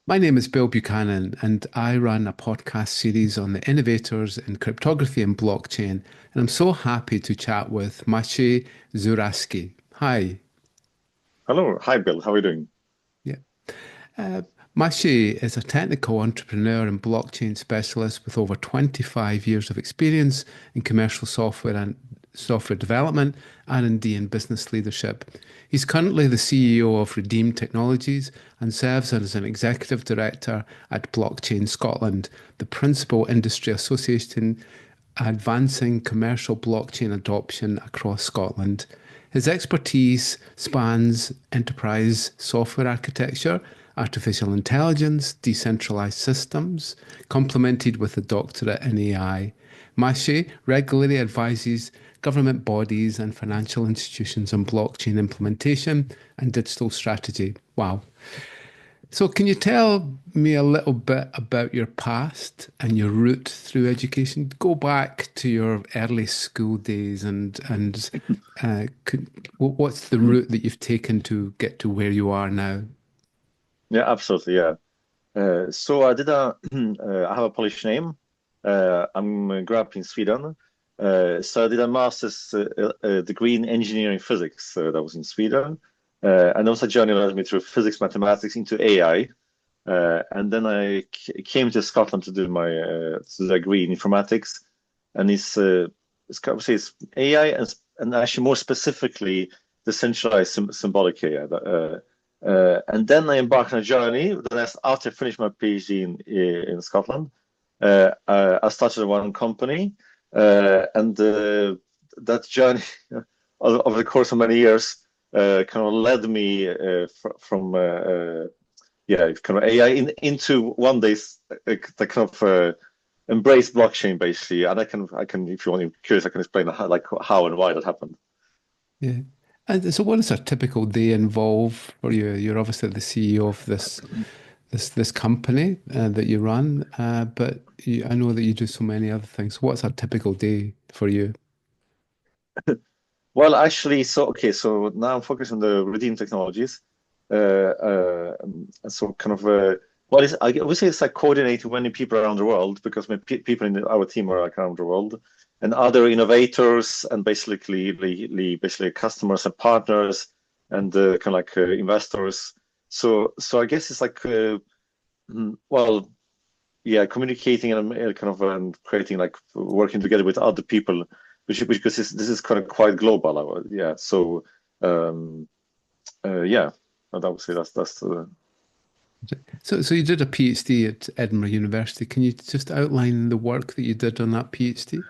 My name is Bill Buchanan, and I run a podcast series on the innovators in cryptography and blockchain. And I'm so happy to chat with Maciej Zurawski. Hi. Hello. Hi, Bill. How are you doing? Yeah. Uh, Maciej is a technical entrepreneur and blockchain specialist with over 25 years of experience in commercial software and software development, R&D, and business leadership. He's currently the CEO of Redeem Technologies and serves as an executive director at Blockchain Scotland, the principal industry association advancing commercial blockchain adoption across Scotland. His expertise spans enterprise software architecture, artificial intelligence, decentralized systems, complemented with a doctorate in AI. Maciej regularly advises government bodies and financial institutions on blockchain implementation and digital strategy. Wow. So, can you tell me a little bit about your past and your route through education? Go back to your early school days what's the Mhm. route that you've taken to get to where you are now? Yeah, absolutely. Yeah. So I did a, I have a Polish name. I'm grew up in Sweden. So I did a master's degree in engineering physics that was in Sweden. And also a journey led me through physics, mathematics into AI. And then I came to Scotland to do my degree in informatics. And it's kind of say it's AI and actually more specifically decentralized symbolic AI. And then I embarked on a journey. After I finished my PhD in Scotland, I started one company, and that journey over the course of many years kind of led me from yeah, kind of AI into one day the kind of embrace blockchain basically. And I can if you want to be curious, I can explain how and why that happened. Yeah. And so what does a typical day involve for you? You're obviously the CEO of this company that you run, but I know that you do so many other things. What's a typical day for you? Well, actually, so okay, so now I'm focused on the Redeem technologies. And so kind of what is I would say it's like coordinating many people around the world because people in our team are like around the world and other innovators and basically customers and partners and kind of like investors. So I guess it's like well, yeah, communicating and kind of creating like working together with other people, which because this is kind of quite global. Yeah, so um, yeah, I would say that's So you did a PhD at Edinburgh University. Can you just outline the work that you did on that PhD?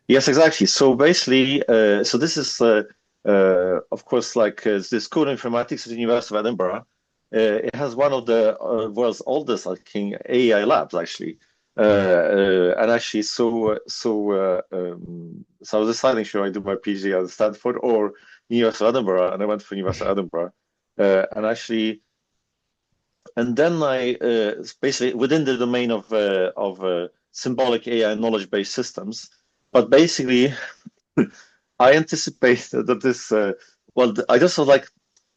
yes, exactly. So basically, so this is of course like the School of Informatics at the University of Edinburgh. It has one of the world's oldest, I think, AI labs actually. And actually, so I was deciding should I do my PhD at Stanford or University of Edinburgh, and I went for University of Edinburgh. And actually, and then I basically within the domain of symbolic AI knowledge-based systems. But basically, I anticipate that this, well, I just sort of like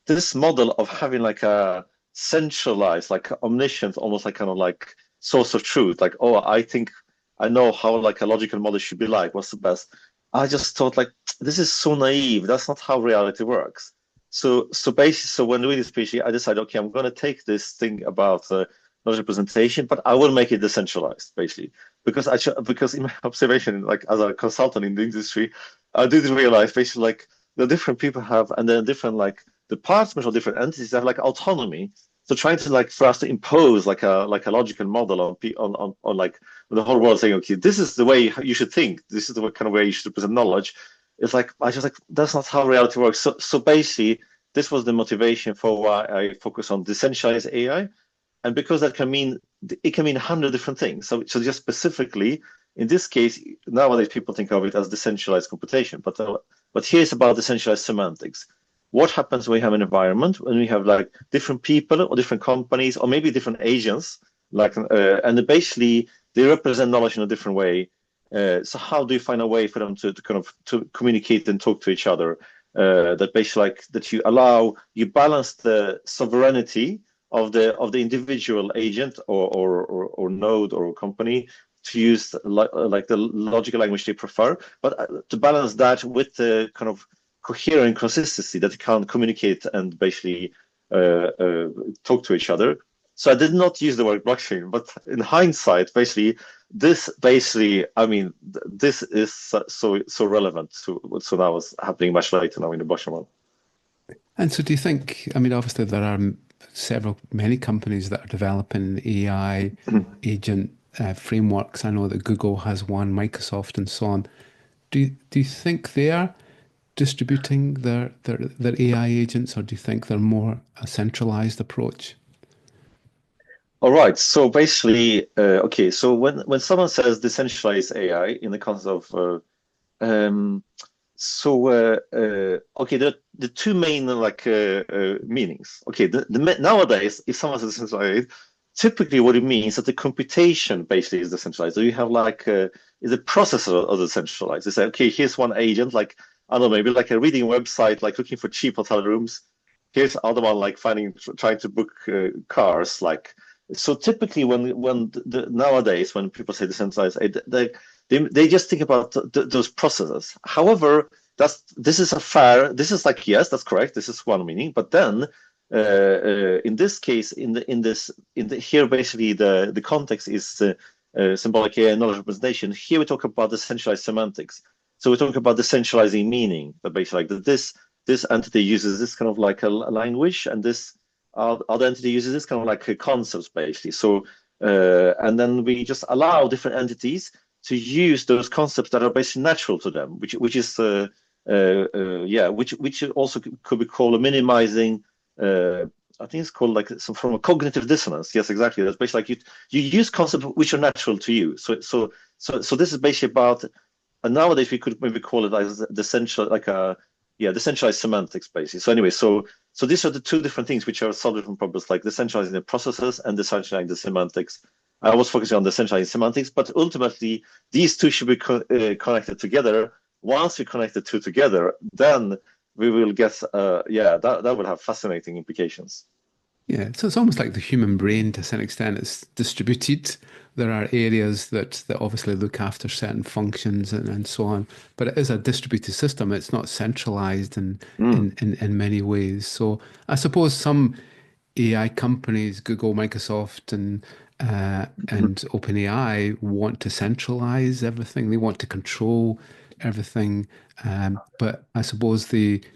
this model of having like a centralized, like omniscient, almost like kind of like source of truth. Like, oh, I think I know how like a logical model should be like. What's the best? I just thought like this is so naive. That's not how reality works. So basically, so when doing this PhD, I decided, okay, I'm going to take this thing about knowledge representation, but I will make it decentralized, basically, because because in my observation, like as a consultant in the industry, I did realize basically like the different people have, and then different like departments or different entities have like autonomy. So trying to like for us to impose like a logical model on like the whole world saying, okay, this is the way you should think. This is the kind of way you should present knowledge. It's like I just like that's not how reality works. So basically, this was the motivation for why I focus on decentralized AI, and because that can mean it can mean 100 different things. So just specifically in this case, nowadays people think of it as decentralized computation, but here's about decentralized semantics. What happens when we have an environment when we have like different people or different companies or maybe different agents, like and basically they represent knowledge in a different way. So how do you find a way for them to kind of to communicate and talk to each other? That basically like that you balance the sovereignty of the individual agent or node or company to use like the logical language they prefer, but to balance that with the kind of coherent consistency that they can communicate and basically talk to each other. So I did not use the word blockchain, but in hindsight, I mean, this is so relevant to what's now is happening much later now in the blockchain world. And so do you think, I mean, obviously there are many companies that are developing AI agent frameworks. I know that Google has one, Microsoft and so on. Do you think they are distributing their AI agents, or do you think they're more a centralized approach? All right. So basically, okay. So when someone says decentralized AI in the concept of um, okay, the two main meanings. Okay, nowadays, if someone says decentralized, typically what it means is that the computation basically is decentralized. So you have is a processor of decentralized. They say, okay, here's one agent, like I don't know, maybe like a reading website, like looking for cheap hotel rooms. Here's other one like trying to book cars, like. So typically, nowadays when people say decentralized, they just think about those processes. However, this is like yes, that's correct. This is one meaning, but then in this case, here basically the context is symbolic AI knowledge representation. Here we talk about the centralized semantics. So we talk about the centralizing meaning. That basically like this entity uses this kind of like a language, and this other entity uses this kind of like a concepts basically. So and then we just allow different entities to use those concepts that are basically natural to them, which is which also could be called a minimizing. I think it's called like from a cognitive dissonance. Yes, exactly. That's basically like you use concepts which are natural to you. So this is basically about. And nowadays we could maybe call it as the central the centralized semantics basically. So anyway, so these are the two different things which are solved different problems, like decentralizing the processes and decentralizing the semantics. I was focusing on decentralizing semantics, but ultimately these two should be connected together. Once we connect the two together, then we will get that would have fascinating implications. Yeah, so it's almost like the human brain to some extent. It's distributed. There are areas that obviously look after certain functions and so on, but it is a distributed system. It's not centralized Mm. in many ways. So I suppose some AI companies, Google, Microsoft, and OpenAI want to centralize everything. They want to control everything. But I suppose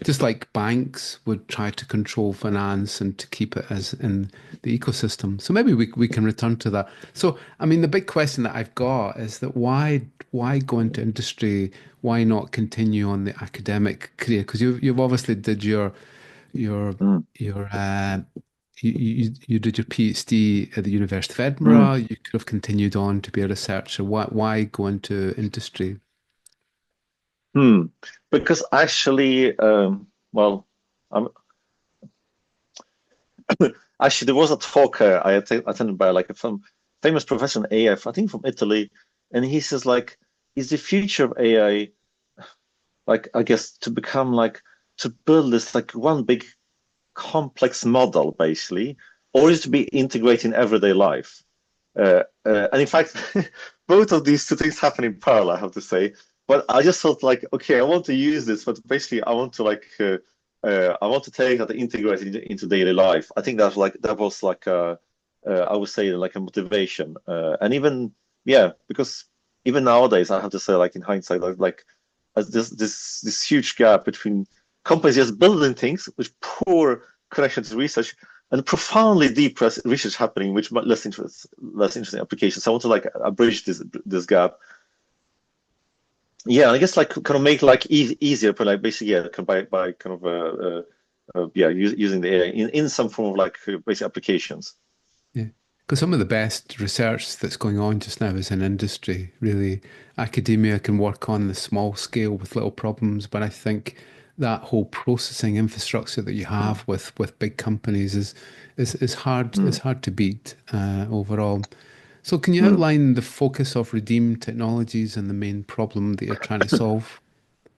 just like banks would try to control finance and to keep it as in the ecosystem. So maybe we can return to that. So I mean, the big question that I've got is that why go into industry? Why not continue on the academic career? Because you've obviously did your Mm. your you did your PhD at the University of Mm. Edinburgh. You could have continued on to be a researcher. Why go into industry? Hmm. Because actually, well, I'm, actually, there was a talk I attended by like a famous professor in AI, I think from Italy, and he says like, is the future of AI like I guess to become like to build this like one big complex model basically, or is it to be integrated in everyday life? And in fact, both of these two things happen in parallel, I have to say. But I just felt like, okay, I want to use this, but basically, I want to take that and integrate it into daily life. I think that was like I would say like a motivation, and even because even nowadays, I have to say, like in hindsight, like as this huge gap between companies just building things with poor connection to research and profoundly deep research happening, which less interesting applications. So I want to like bridge this gap. Yeah, I guess like kind of make like easier, but like basically by kind of using the AI in some form of like basic applications. Yeah. Because some of the best research that's going on just now is in industry. Really, academia can work on the small scale with little problems, but I think that whole processing infrastructure that you have with big companies is hard Mm, is hard to beat overall. So can you mm. outline the focus of Redeem Technologies and the main problem that you're trying to solve?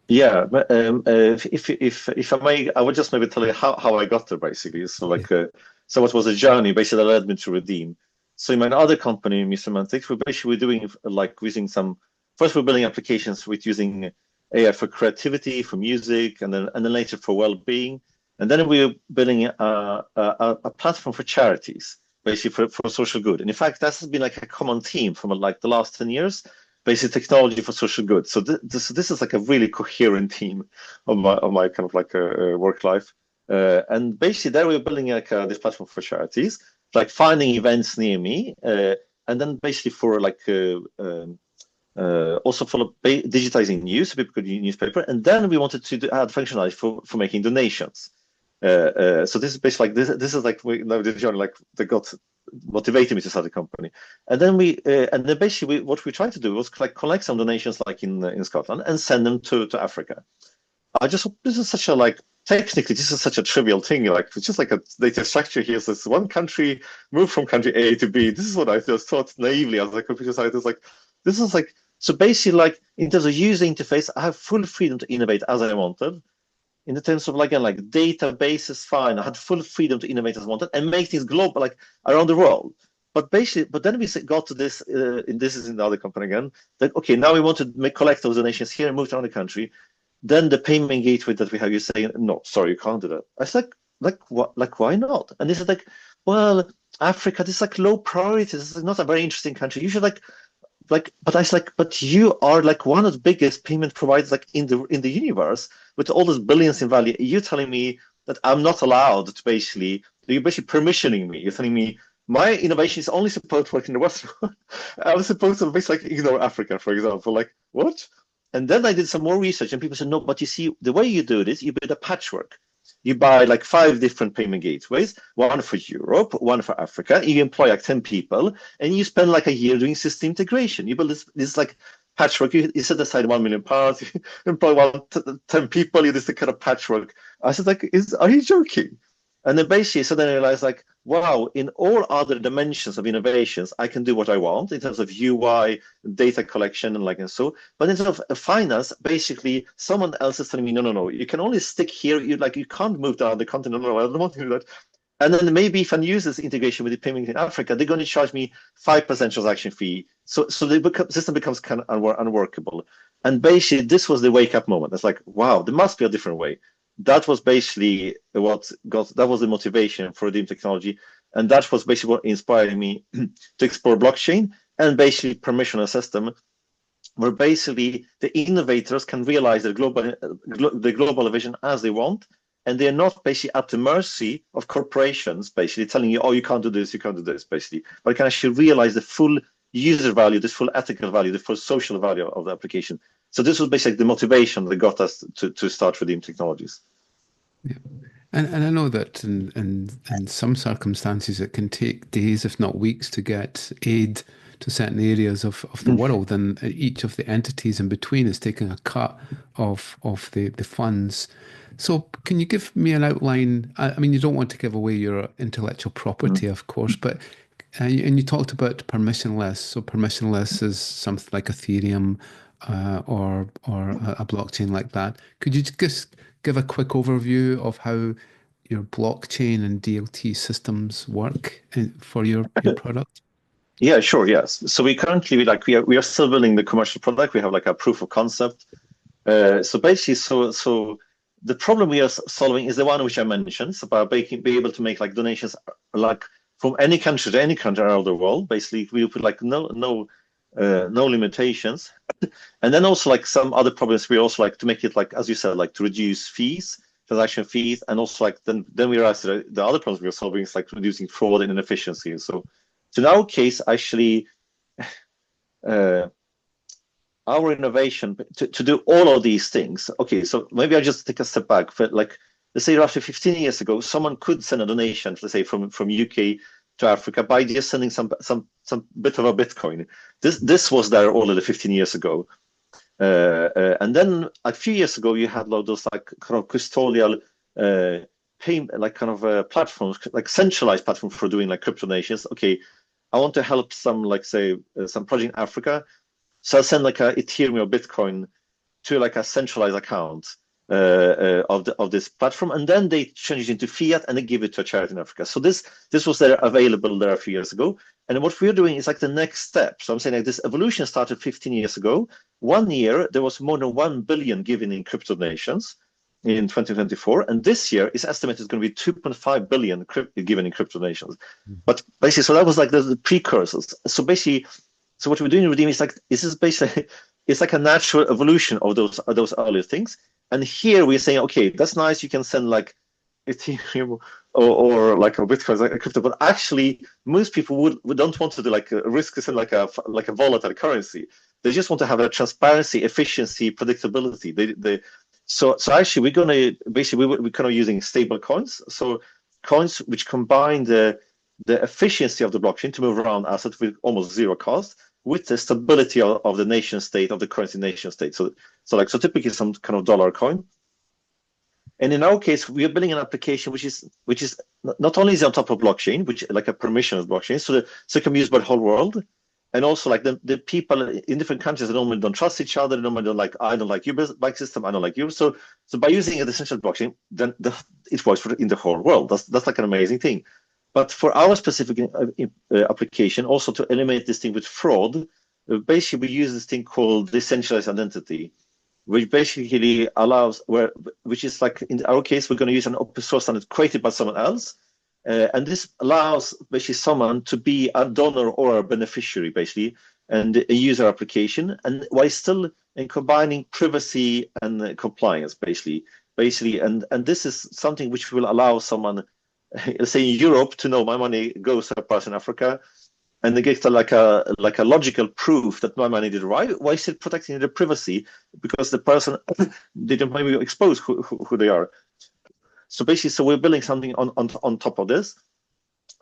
Yeah, but if I may, I would just maybe tell you how I got there basically. So Yeah. So what was a journey basically that led me to Redeem. So in my other company, Mr. Semantics, we're basically doing like using some, first we're building applications with using AI for creativity, for music, and then later for well-being. And then we're building a platform for charities, basically for social good. And in fact, that has been like a common theme from like the last 10 years, basic technology for social good. So this is like a really coherent theme of my kind of like work life. And basically there we're building like this platform for charities, like finding events near me, and then basically for like also for digitizing news, so people could use newspaper. And then we wanted to add functionality for making donations. So this is basically like this is like the journey like that got motivated me to start a company. And then basically what we tried to do was like collect some donations like in Scotland and send them to Africa. This is such a like technically this is such a trivial thing, like it's just like a data structure. Here's this one country, move from country A to B. This is what I just thought naively as a computer scientist, like this is like, so basically like in terms of user interface, I have full freedom to innovate as I wanted. In the terms of like databases, fine, I had full freedom to innovate as I wanted and make things global, like around the world. But then we got to this, and this is in the other company again, that okay, now we want to collect those donations here and move around the country. Then the payment gateway that we have, you say, no, sorry, you can't do that. I said, like what? Like why not? And they said, like, well, Africa, this is like low priority. This is not a very interesting country. You should like, but I was like, but you are like one of the biggest payment providers like in the universe with all those billions in value. You're telling me that I'm not allowed to basically, you're basically permissioning me. You're telling me my innovation is only supposed to work in the West. I was supposed to basically like ignore Africa, for example. Like what? And then I did some more research, and people said, no, but you see, the way you do this, you build a patchwork. You buy like 5 different payment gateways, one for Europe, one for Africa. You employ like 10 people, and you spend like a year doing system integration. You build this like patchwork. You set aside £1 million, you employ 10 people. You do this kind of patchwork. I said, like, are you joking? And then basically, so then I realized, like, wow, in all other dimensions of innovations, I can do what I want in terms of UI, data collection, and so. But in terms of finance, basically, someone else is telling me, no, you can only stick here. You can't move down the continent. No, I don't want to do that. And then maybe if I use this integration with the payment in Africa, they're going to charge me 5% transaction fee. So the system becomes kind of unworkable. And basically, this was the wake up moment. It's like, wow, there must be a different way. That was basically that was the motivation for Redeem technology, and that was basically what inspired me to explore blockchain and basically permissionless system, where basically the innovators can realize the global vision as they want, and they're not basically at the mercy of corporations basically telling you, oh, you can't do this, basically, but can actually realize the full user value, the full ethical value, the full social value of the application. So this was basically the motivation that got us to start Redeem Technologies. Yeah. And I know that in some circumstances it can take days, if not weeks, to get aid to certain areas of the world, and each of the entities in between is taking a cut of the funds. So can you give me an outline? I mean, you don't want to give away your intellectual property, of course, but and you talked about permissionless. So permissionless is something like Ethereum or a blockchain like that. Could you just give a quick overview of how your blockchain and DLT systems work for your product? Yeah, sure. Yes. So we currently we are still building the commercial product. We have like a proof of concept. So basically, so the problem we are solving is the one which I mentioned, so about being able to make like donations like from any country to any country around the world. Basically, we put like no limitations, and then also like some other problems. We also like to make it like, as you said, like to reduce fees, transaction fees, and also like then we realized that the other problems we are solving is like reducing fraud and inefficiency. So in our case, actually, our innovation to do all of these things. Okay, so maybe I just take a step back. But like, let's say roughly 15 years ago, someone could send a donation, let's say from UK to Africa by just sending some bit of a Bitcoin. This was there already 15 years ago. And then a few years ago, you had those like kind of custodial payment, like kind of platforms, like centralized platforms for doing like crypto donations. Okay, I want to help some, like say, some project in Africa. So I'll send like a Ethereum or Bitcoin to like a centralized account. of this platform, and then they change it into fiat and they give it to a charity in Africa. So this was there available there a few years ago, and what we're doing is like the next step. So I'm saying like this evolution started 15 years ago. 1 year there was more than 1 billion given in crypto donations in 2024, and this year is estimated it's going to be 2.5 billion given in crypto donations. But basically, so that was like the precursors. So basically, so what we're doing in Redeem is like this is basically it's like a natural evolution of those earlier things. And here we're saying, okay, that's nice. You can send like Ethereum or like a Bitcoin, like a crypto, but actually most people would don't want to do like a risk to send like a volatile currency. They just want to have a transparency, efficiency, predictability. So actually we're gonna basically we're kind of using stable coins. So coins which combine the efficiency of the blockchain to move around assets with almost zero cost, with the stability of the nation state, of the currency nation state. So typically some kind of dollar coin. And in our case, we are building an application which is not only is on top of blockchain, which like a permissionless blockchain, so it can be used by the whole world. And also like the people in different countries that normally don't trust each other, normally don't like, I don't like your bike system, I don't like yours. So by using a decentralized blockchain, then it works in the whole world. That's like an amazing thing. But for our specific application, also to eliminate this thing with fraud, basically we use this thing called decentralized identity, which basically allows which is like in our case, we're going to use an open source standard created by someone else. And this allows basically someone to be a donor or a beneficiary, basically, and use our application, and while still in combining privacy and compliance, basically, and this is something which will allow someone, let's say in Europe, to know my money goes to a person in Africa, and they get like a logical proof that my money did right, while still protecting their privacy because the person didn't maybe expose who they are. So basically, so we're building something on top of this.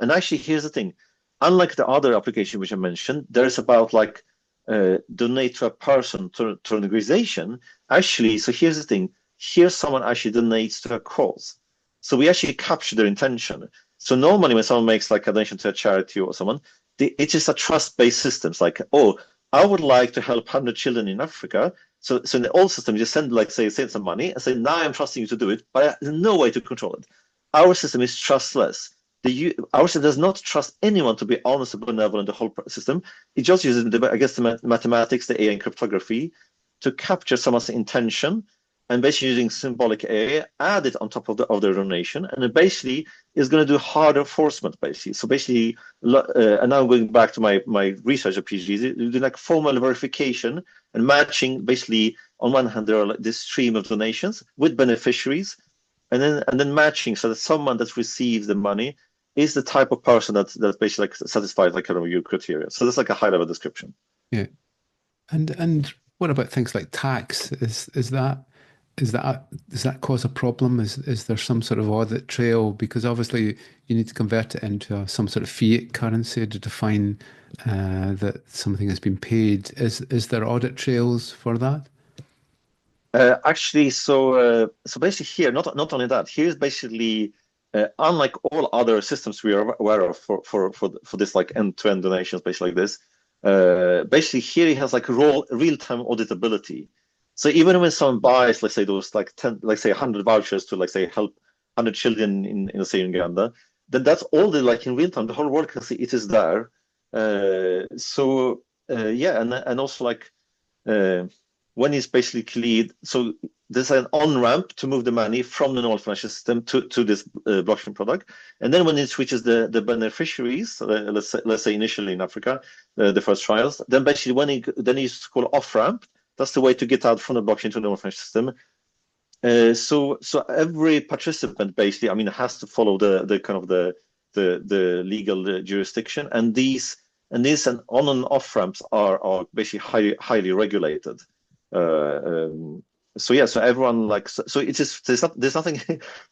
And actually, here's the thing. Unlike the other application which I mentioned, there's about like donate to a person, to an organization. Actually, so here's the thing. Here someone actually donates to a cause. So we actually capture their intention. So normally when someone makes like a donation to a charity or someone, it's just a trust-based system. It's like, oh, I would like to help 100 children in Africa. So in the old system, you just send some money and say, now I'm trusting you to do it, but there's no way to control it. Our system is trustless. Our system does not trust anyone to be honest and benevolent in the whole system. It just uses, the mathematics, the AI and cryptography to capture someone's intention, and basically using symbolic AI, add it on top of the donation, and it basically is going to do hard enforcement, basically. So basically, and now going back to my research at PhD, you do like formal verification and matching. Basically, on one hand, there are like this stream of donations with beneficiaries, and then matching so that someone that receives the money is the type of person that basically like satisfies like kind of your criteria. So that's like a high level description. Yeah, and what about things like tax? Does that cause a problem? Is there some sort of audit trail? Because obviously you need to convert it into some sort of fiat currency to define that something has been paid. Is there audit trails for that? Actually, so basically here, not only that, here's basically unlike all other systems we are aware of for this like end-to-end donations, basically like this. Basically here it has like real-time auditability. So even when someone buys, let's say those like 10, like say 100 vouchers to like say help 100 children in say Uganda, then that's all the like in real time. The whole world can see it is there. Yeah, and also like when it's basically so there's an on-ramp to move the money from the normal financial system to this blockchain product, and then when it switches the beneficiaries, let's say initially in Africa, the first trials, then basically then it's called off-ramp. That's the way to get out from the blockchain to the normal financial system. So every participant basically, I mean, has to follow the kind of the legal jurisdiction, and these and on and off ramps are basically highly regulated. So yeah, so everyone like so it's just there's nothing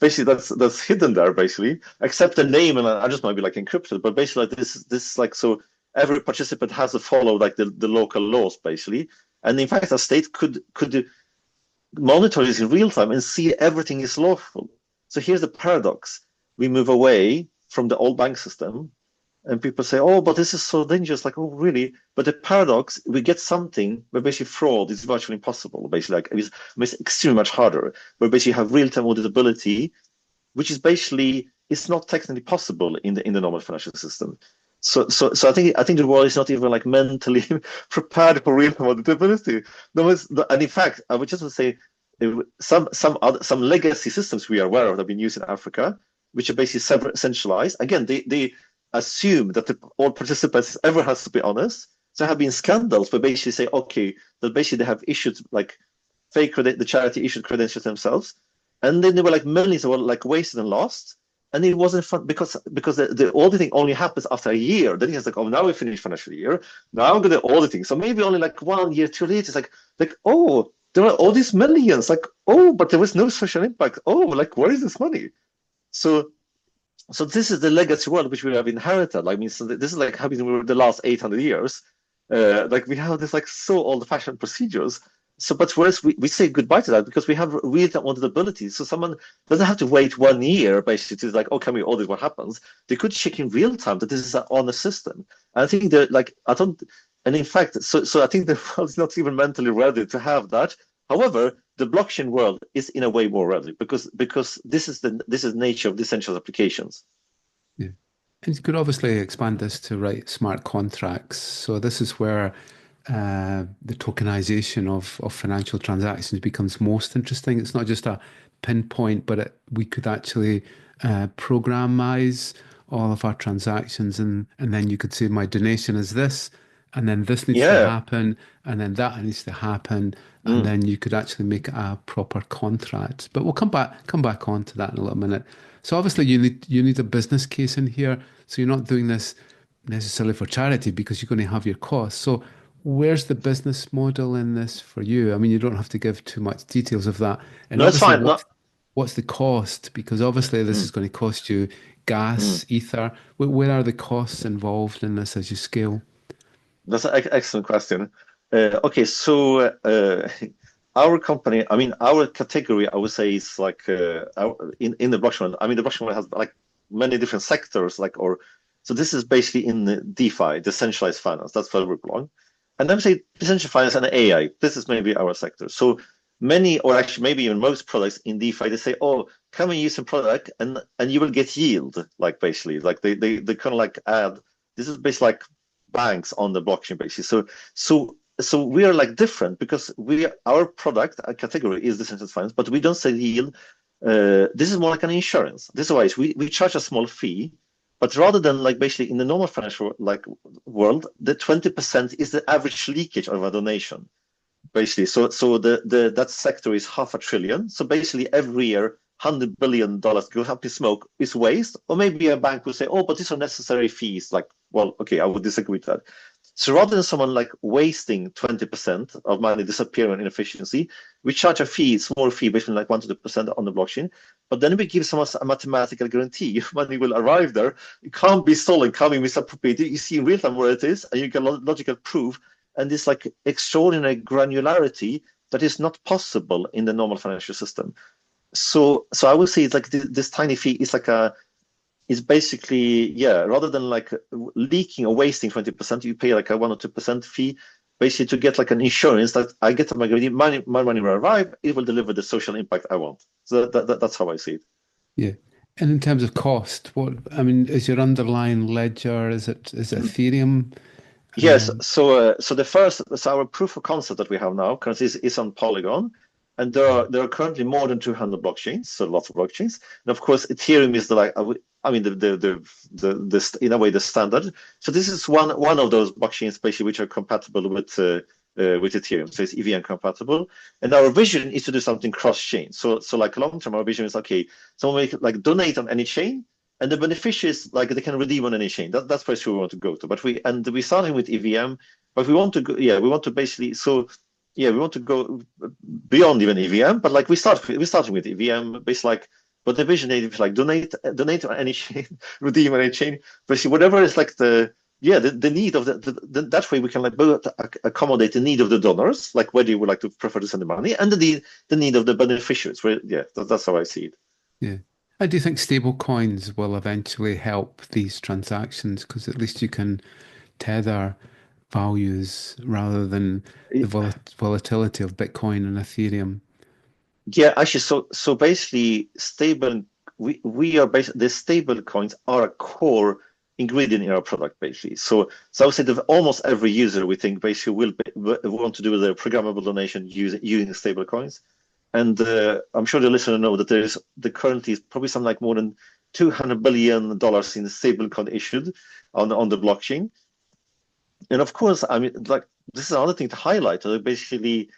basically that's hidden there basically, except the name, and I just might be like encrypted, but basically like this like so every participant has to follow like the local laws basically. And in fact, a state could monitor this in real time and see everything is lawful. So here's the paradox: we move away from the old bank system, And people say, oh, but this is so dangerous. Like, oh, really? But the paradox, we get something where basically fraud is virtually impossible. Basically, like it's extremely much harder. Where basically you have real-time auditability, which is basically it's not technically possible in the normal financial system. So I think the world is not even like mentally prepared for real-time auditability. And in fact, I would just say some legacy systems we are aware of that have been used in Africa, which are basically centralized. Again, they assume that all participants ever has to be honest. So there have been scandals where basically say, okay, that basically they have issued like fake the charity issued credentials themselves, and then there were like millions that were like wasted and lost. And it wasn't fun because the auditing only happens after a year. Then he's like, oh, now we finished financial year. Now I'm going to auditing. So maybe only like 1 year, 2 years. It's like oh, there are all these millions. Like, oh, but there was no social impact. Oh, like where is this money? So this is the legacy world which we have inherited. Like, I mean, so this is like happening over the last 800 years. Like we have this like so old-fashioned procedures. So, but whereas we say goodbye to that because we have real-time auditability. So someone doesn't have to wait 1 year basically to like, oh, can we audit what happens? They could check in real time that this is on a system. And I think that like and in fact, so I think the world's not even mentally ready to have that. However, the blockchain world is in a way more ready because this is the nature of decentralized applications. Yeah. And you could obviously expand this to write smart contracts. So this is where the tokenization of financial transactions becomes most interesting. It's not just a pinpoint, but we could actually programize all of our transactions, and then you could say my donation is this, and then this needs to happen, and then that needs to happen, and then you could actually make a proper contract. But we'll come back on to that in a little minute. So obviously you need a business case in here. So you're not doing this necessarily for charity because you're going to have your costs. So where's the business model in this for you? I mean, you don't have to give too much details of that. And no, that's fine. What's the cost? Because obviously this is going to cost you gas, ether. Where are the costs involved in this as you scale? That's an excellent question. Okay, so our company, I mean, our category, I would say, is like in the blockchain. I mean, the blockchain has like many different sectors, so this is basically in the DeFi, decentralized finance. That's where we belong. And then say decentralized finance and AI. This is maybe our sector. So many, or actually maybe even most products in DeFi, they say, oh, come and use some product and you will get yield. Like basically, like they kind of like add. This is basically like banks on the blockchain basically. So we are like different because our product category is decentralized finance, but we don't sell yield. This is more like an insurance. This is why we charge a small fee. But rather than like basically in the normal financial like world, the 20% is the average leakage of a donation, basically. So that sector is $500 billion. So basically every year, $100 billion goes up in smoke is waste. Or maybe a bank will say, oh, but these are necessary fees. Like, well, okay, I would disagree with that. So rather than someone like wasting 20% of money disappearing on inefficiency, we charge a small fee, between like 1 to 2% on the blockchain. But then we give someone a mathematical guarantee. Money will arrive there. It can't be stolen, can't be misappropriated. You see in real time where it is, and you get logical proof. And this like extraordinary granularity that is not possible in the normal financial system. So I would say it's like this tiny fee is like is basically, rather than like leaking or wasting 20%, you pay like a 1 or 2% fee, basically to get like an insurance that I get my money will arrive, it will deliver the social impact I want. So that's how I see it. Yeah. And in terms of cost, is your underlying ledger, is it Ethereum? Yes. So our proof of concept that we have now currently is on Polygon. And there are currently more than 200 blockchains, so lots of blockchains. And of course, Ethereum is the in a way the standard. So this is one of those blockchains basically which are compatible with Ethereum. So it's EVM compatible. And our vision is to do something cross-chain. So like long term, our vision is okay. Someone may like donate on any chain, and the beneficiaries like they can redeem on any chain. That's where we want to go to. But we're starting with EVM, but we want to go. Yeah, we want to basically we want to go beyond even EVM, but like we're starting with EVM, basically like, but the vision is like donate on any chain, redeem on any chain, basically whatever is like the need of that way we can like both accommodate the need of the donors, like whether you would like to prefer to send the money, and the need of the beneficiaries. That's how I see it. Yeah. I do think stable coins will eventually help these transactions because at least you can tether values rather than the volatility of Bitcoin and Ethereum. Yeah, actually, so basically, we are basically the stable coins are a core ingredient in our product, basically. So I would say that almost every user we think basically will want to do their programmable donation using stable coins. And I'm sure the listener know that the currently is probably something like more than $200 billion in stable coin issued on the blockchain. And of course, I mean, like this is another thing to highlight. Basically,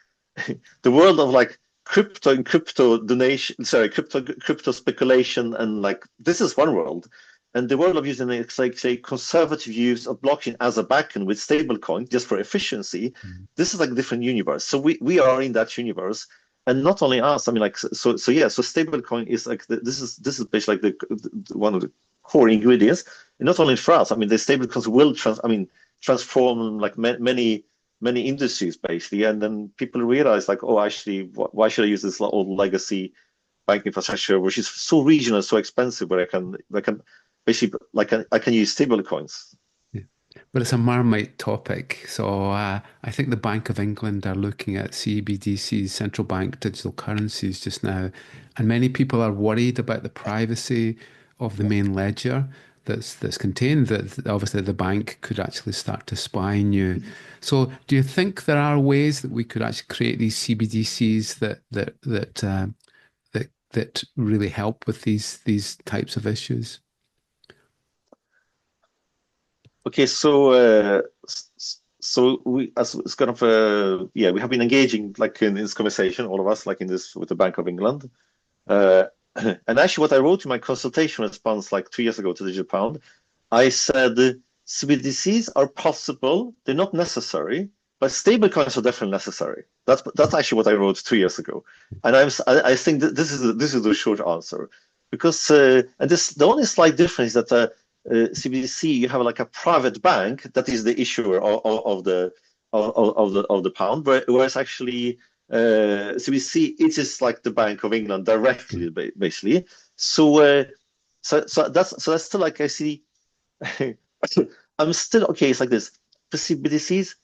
the world of like crypto and crypto donation, sorry, crypto speculation, and like this is one world, and the world of using like say conservative use of blockchain as a backend with stablecoin just for efficiency. Mm. This is like a different universe. So we are in that universe, and not only us. I mean, like so yeah. So stablecoin is like this is basically like one of the core ingredients, and not only for us. I mean, the stablecoins will transform like many industries basically, and then people realize like, oh, actually, why should I use this old legacy bank infrastructure, which is so regional, so expensive, where I can basically like I can use stable coins. Yeah. But it's a Marmite topic. So I think the Bank of England are looking at CBDCs, central bank digital currencies, just now. And many people are worried about the privacy of the main ledger that's contained, that obviously the bank could actually start to spy on you. So do you think there are ways that we could actually create these CBDCs that really help with these types of issues? Okay, so we as it's kind of yeah, we have been engaging like in this conversation, all of us, like in this with the Bank of England. Uh, and actually, what I wrote in my consultation response like 2 years ago to Digital Pound, I said CBDCs are possible, they're not necessary, but stablecoins are definitely necessary. That's actually what I wrote 2 years ago, and I think that this is the short answer, because and this the only slight difference is that CBDC you have like a private bank that is the issuer of the pound, whereas actually CBC, it is like the Bank of England directly, basically. So that's still like I see. I'm still okay. It's like this. The CBDCs,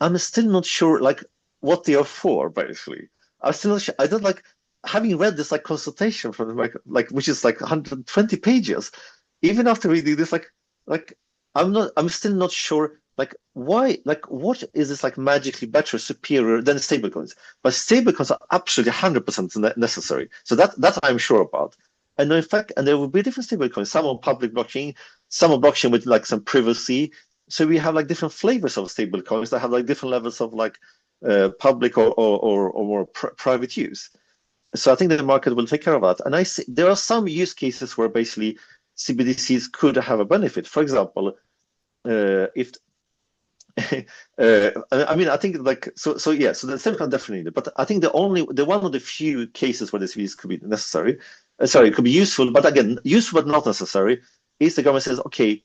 I'm still not sure like what they are for. Basically, I'm still not sure. I don't like having read this like consultation from the like which is like 120 pages. Even after reading this, like I'm still not sure like why like what is this like magically better superior than stablecoins, but stablecoins are absolutely 100% necessary, so that I'm sure about. And in fact, and there will be different stablecoins, some on public blockchain, some on blockchain with like some privacy. So we have like different flavors of stablecoins that have like different levels of like public or more private use. So I think the market will take care of that. And I see there are some use cases where basically CBDCs could have a benefit. For example, if I mean, I think like so yeah. So the same kind definitely, but I think the one of the few cases where the CBDCs could be necessary, sorry, it could be useful, but again, useful but not necessary, is the government says, okay,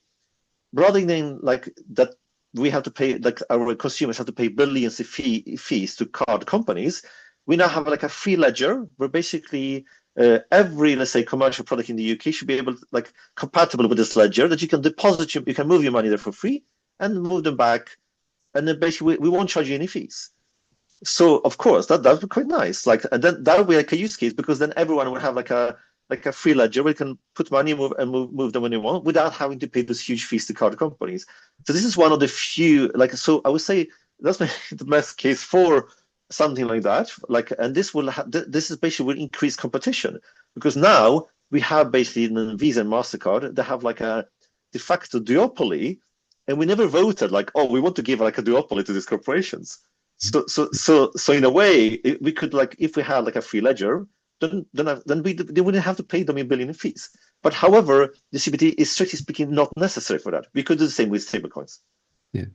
rather than like that, we have to pay like our consumers have to pay billions of fees to card companies. We now have like a free ledger where basically every, let's say, commercial product in the UK should be able to, like compatible with this ledger that you can deposit, you can move your money there for free and move them back, and then basically we won't charge you any fees. So of course that would be quite nice. Like, and then that would be like a use case, because then everyone would have like a free ledger where you can put money move them when you want without having to pay those huge fees to card companies. So this is one of the few, like, so I would say that's the best case for something like that. Like, and this is basically will increase competition, because now we have basically in Visa and MasterCard, they have like a de facto duopoly, and we never voted like, oh, we want to give like a duopoly to these corporations. So in a way, we could like, if we had like a free ledger, then they wouldn't have to pay them a billion in fees. But however, the CBT is strictly speaking not necessary for that. We could do the same with stablecoins. Yeah.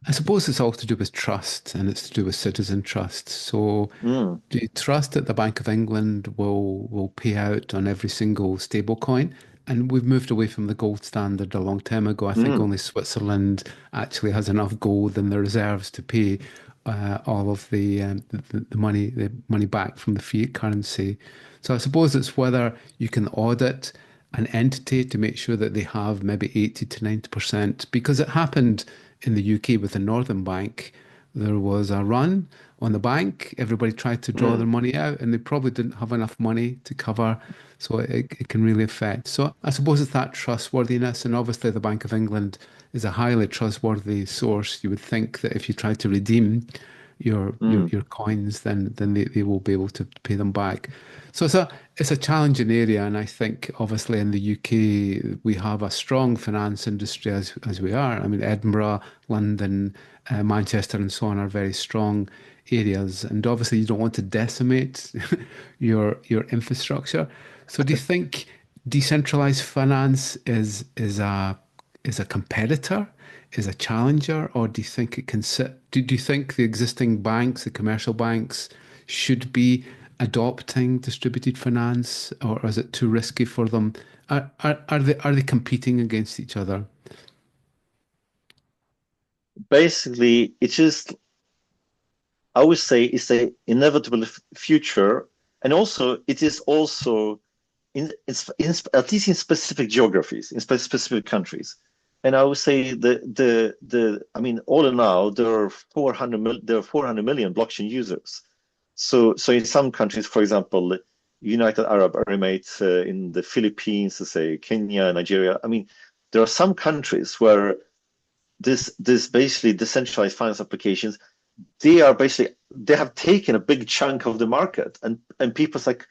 I suppose it's all to do with trust and it's to do with citizen trust. So Mm, do you trust that the Bank of England will pay out on every single stable coin? And we've moved away from the gold standard a long time ago. I think mm. only Switzerland actually has enough gold in the reserves to pay all of the money back from the fiat currency. So I suppose it's whether you can audit an entity to make sure that they have maybe 80 to 90%, because it happened in the UK with the Northern Bank. There was a run on the bank. Everybody tried to draw their Mm, money out, and they probably didn't have enough money to cover. So it can really affect. So I suppose it's that trustworthiness. And obviously, the Bank of England is a highly trustworthy source. You would think that if you try to redeem mm. your coins, then they will be able to pay them back. So it's a challenging area, and I think obviously in the UK we have a strong finance industry as we are. I mean, Edinburgh, London, Manchester, and so on are very strong areas, and obviously you don't want to decimate your infrastructure. So do you think decentralized finance is a competitor, is a challenger, or do you think it can sit? Do you think the existing banks, the commercial banks, should be adopting distributed finance, or is it too risky for them? Are they competing against each other? Basically, it's just I would say it's a inevitable future, and also it is also in at least in specific geographies, in specific countries. And I would say the I mean, all in all, there are 400 million blockchain users. So in some countries, for example, United Arab Emirates, in the Philippines, say Kenya, Nigeria. I mean, there are some countries where this basically decentralized finance applications, they have taken a big chunk of the market, and people's like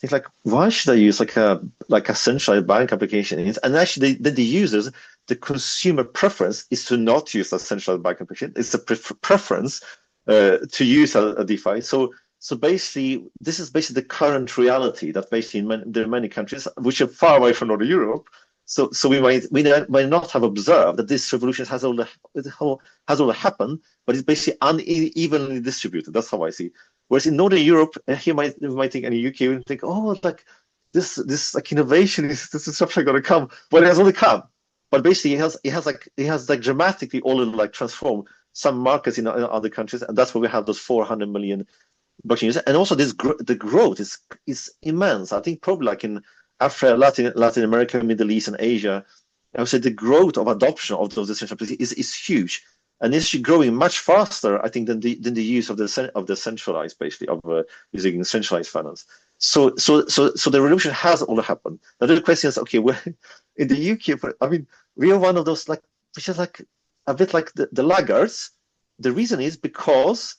think like, why should I use like a centralized bank application? And actually, the users, the consumer preference is to not use a centralized bank application. It's a preference to use a DeFi. So basically, this is basically the current reality that basically there are many countries which are far away from Northern Europe. So we might not have observed that this revolution has all happened, but it's basically unevenly distributed. That's how I see. Whereas in Northern Europe, you might think, and in the UK, you think, oh, like this like innovation, this disruption going to come, but it has only come. But basically, it has dramatically all like transformed some markets in other countries, and that's why we have those 400 million blockchain users. And also, the growth is immense. I think probably like in Africa, Latin America, Middle East, and Asia, I would say the growth of adoption of those decentralized is huge, and it's growing much faster, I think, than the use of the centralized, basically, of using centralized finance. So the revolution has all happened. Now the question is, okay, we're in the UK. I mean, we are one of those like which is like a bit like the laggards. The reason is because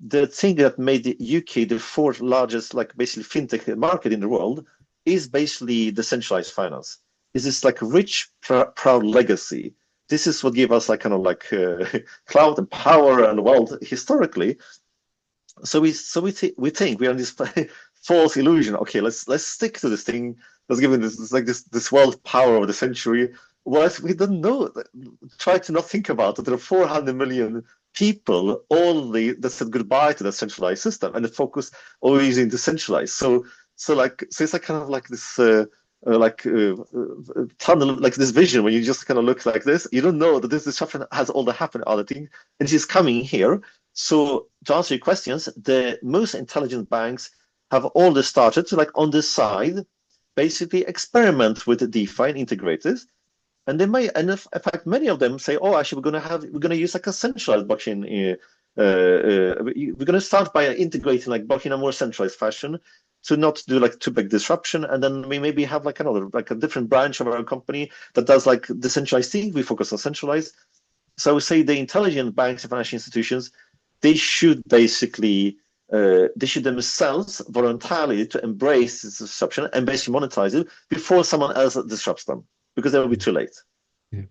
the thing that made the UK the fourth largest, like basically fintech market in the world, is basically decentralized finance. Is this like rich, proud legacy? This is what gave us like kind of like clout and power and wealth historically. So we think we are in this false illusion. Okay, let's stick to this thing. Let's give it this wealth power of the century. Whereas we don't know. Try to not think about it. There are 400 million people only that said goodbye to the centralized system and the focus always using decentralized. So it's like kind of like this tunnel, like this vision when you just kind of look like this. You don't know that this disruption has all the happened other things, and she's coming here. So to answer your questions, the most intelligent banks have already started to like on the side, basically experiment with the DeFi and integrators. And they may, and in fact, many of them say, "Oh, actually, we're going to use like a centralized blockchain. We're going to start by integrating like blockchain in a more centralized fashion to not do like too big disruption, and then we maybe have like another like a different branch of our company that does like decentralized thing. We focus on centralized. So I would say the intelligent banks and financial institutions, they should basically they should themselves voluntarily to embrace this disruption and basically monetize it before someone else disrupts them, because they will be too late. Yeah.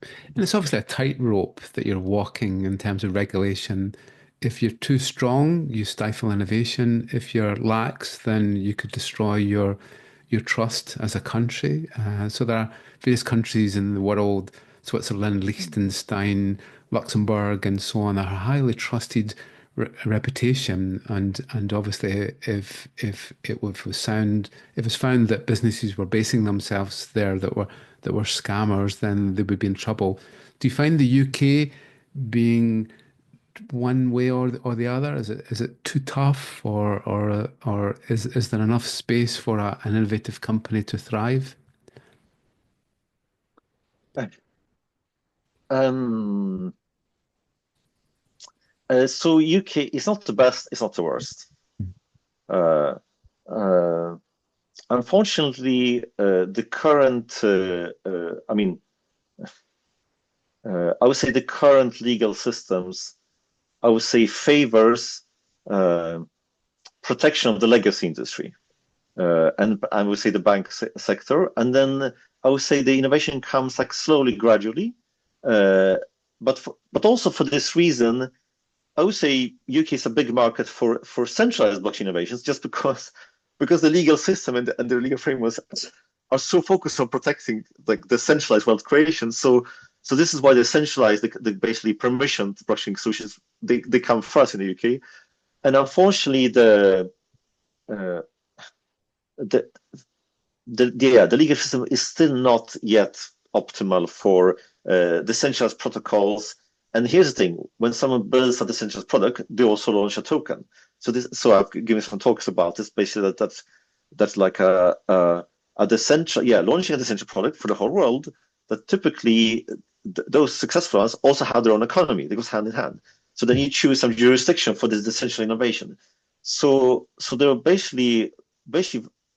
And it's obviously a tightrope that you're walking in terms of regulation. If you're too strong, you stifle innovation. If you're lax, then you could destroy your trust as a country. So there are various countries in the world, Switzerland, Liechtenstein, Luxembourg, and so on, are highly trusted reputation. And obviously, if it was found that businesses were basing themselves there that were scammers, then they would be in trouble. Do you find the UK being one way or the other? Is it too tough, or is there enough space for an innovative company to thrive? Um, so UK is not the best, it's not the worst. Uh, uh, Unfortunately, the current, I would say the current legal systems, I would say favors uh, protection of the legacy industry. And I would say the bank sector. And then I would say the innovation comes like slowly, gradually. But also for this reason, I would say UK is a big market for centralized blockchain innovations, just because the legal system and the legal frameworks are so focused on protecting like the centralized wealth creation. So this is why the centralized, the basically permissioned blockchain solutions, they come first in the UK. And unfortunately, uh, the the legal system is still not yet optimal for the centralized protocols. And here's the thing: when someone builds a decentralized product, they also launch a token. So I've given some talks about this. Basically, that's like launching a decentralized product for the whole world. That typically those successful ones also have their own economy. They goes hand in hand. So then you choose some jurisdiction for this decentralized innovation. So there are basically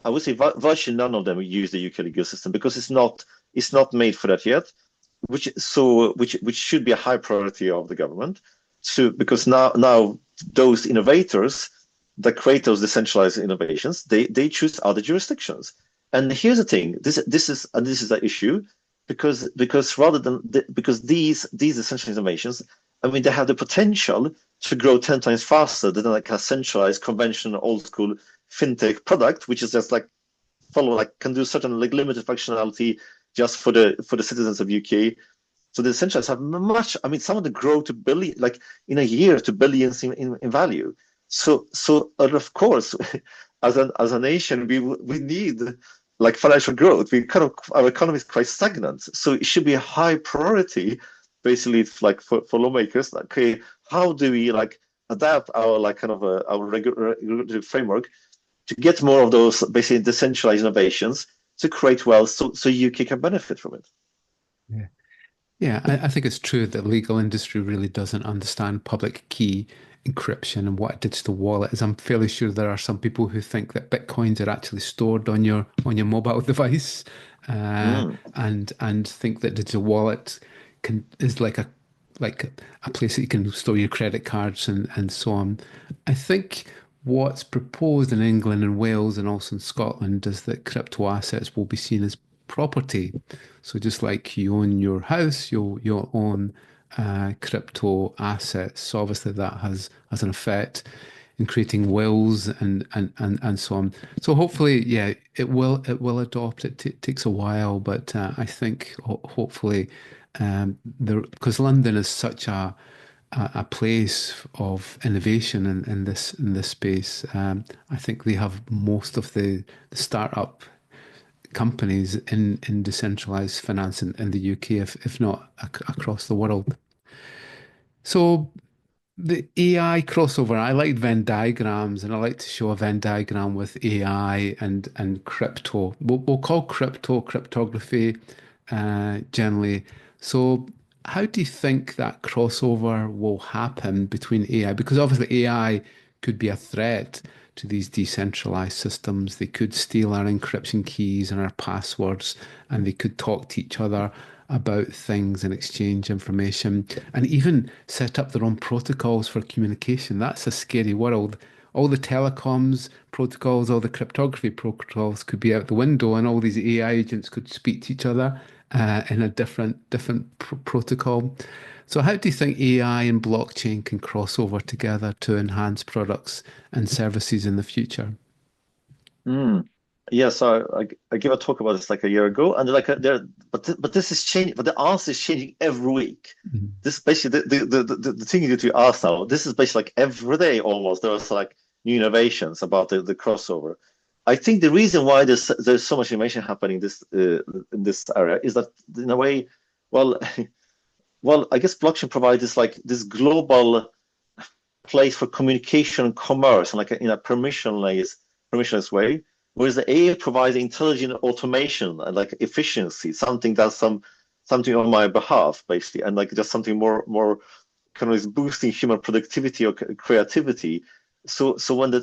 I would say virtually none of them use the UK legal system because it's not made for that yet, which should be a high priority of the government. So because now those innovators that create those decentralized innovations, they choose other jurisdictions. And here's the thing: this is the issue because because these decentralized innovations, I mean, they have the potential to grow 10 times faster than like a centralized, conventional, old school fintech product, which is just like can do certain like limited functionality just for the citizens of UK. So the decentralized have much. I mean, some of them grow to billion, like in a year, to billions in value. So of course, as a nation, we need like financial growth. Our economy is quite stagnant, so it should be a high priority. Basically, it's like for lawmakers. Okay, how do we like adapt our like kind of our regulatory framework to get more of those basically decentralized innovations to create wealth, so UK can benefit from it. Yeah. Yeah, I think it's true that the legal industry really doesn't understand public key encryption and what a digital wallet is. I'm fairly sure there are some people who think that bitcoins are actually stored on your mobile device, and think that digital wallet is like a place that you can store your credit cards and so on. I think what's proposed in England and Wales and also in Scotland is that crypto assets will be seen as property. So just like you own your house, you'll own crypto assets. So obviously that has an effect in creating wills and so on. So hopefully, yeah, it will adopt. It takes a while, but I think hopefully there, because London is such a place of innovation in this space. I think they have most of the startup companies in decentralized finance in the UK, if not across the world. So the AI crossover, I like Venn diagrams, and I like to show a Venn diagram with AI and crypto. We'll call crypto cryptography generally. So how do you think that crossover will happen between AI? Because obviously AI could be a threat to these decentralized systems. They could steal our encryption keys and our passwords, and they could talk to each other about things and exchange information and even set up their own protocols for communication. That's a scary world. All the telecoms protocols, all the cryptography protocols could be out the window, and all these AI agents could speak to each other in a different protocol. So, how do you think AI and blockchain can cross over together to enhance products and services in the future? Mm. Yeah, so I gave a talk about this like a year ago, and like but this is changing, but the answer is changing every week. Mhm. This basically the thing that you ask now, this is basically like every day almost there's like new innovations about the crossover. I think the reason why there's so much innovation happening in this area is that in a way, well, well, I guess blockchain provides this like this global. place for communication and commerce, and like in a permissionless way, whereas the AI provides intelligent automation and like efficiency, something does something on my behalf, basically, and like just something more kind of is boosting human productivity or creativity. So when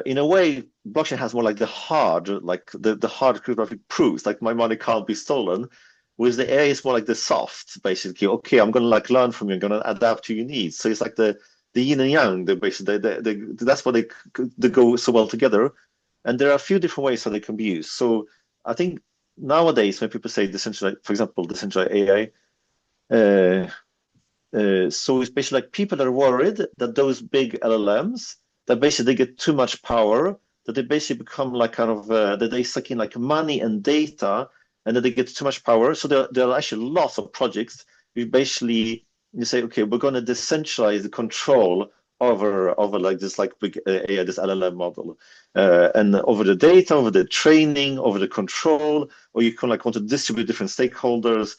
in a way, blockchain has more like the hard cryptographic proofs, like my money can't be stolen. Whereas the AI is more like the soft, basically. Okay, I'm gonna like learn from you. I'm gonna adapt to your needs. So it's like the yin and yang. That's why they go so well together. And there are a few different ways how they can be used. So I think nowadays when people say decentralized, for example, decentralized AI, so it's basically like people are worried that those big LLMs that basically they get too much power, that they basically become like kind of that they suck in like money and data, and that they get too much power. So there are actually lots of projects. We basically you say, okay, we're going to decentralize the control over like this like big AI, this LLM model, and over the data, over the training, over the control, or you can like want to distribute different stakeholders.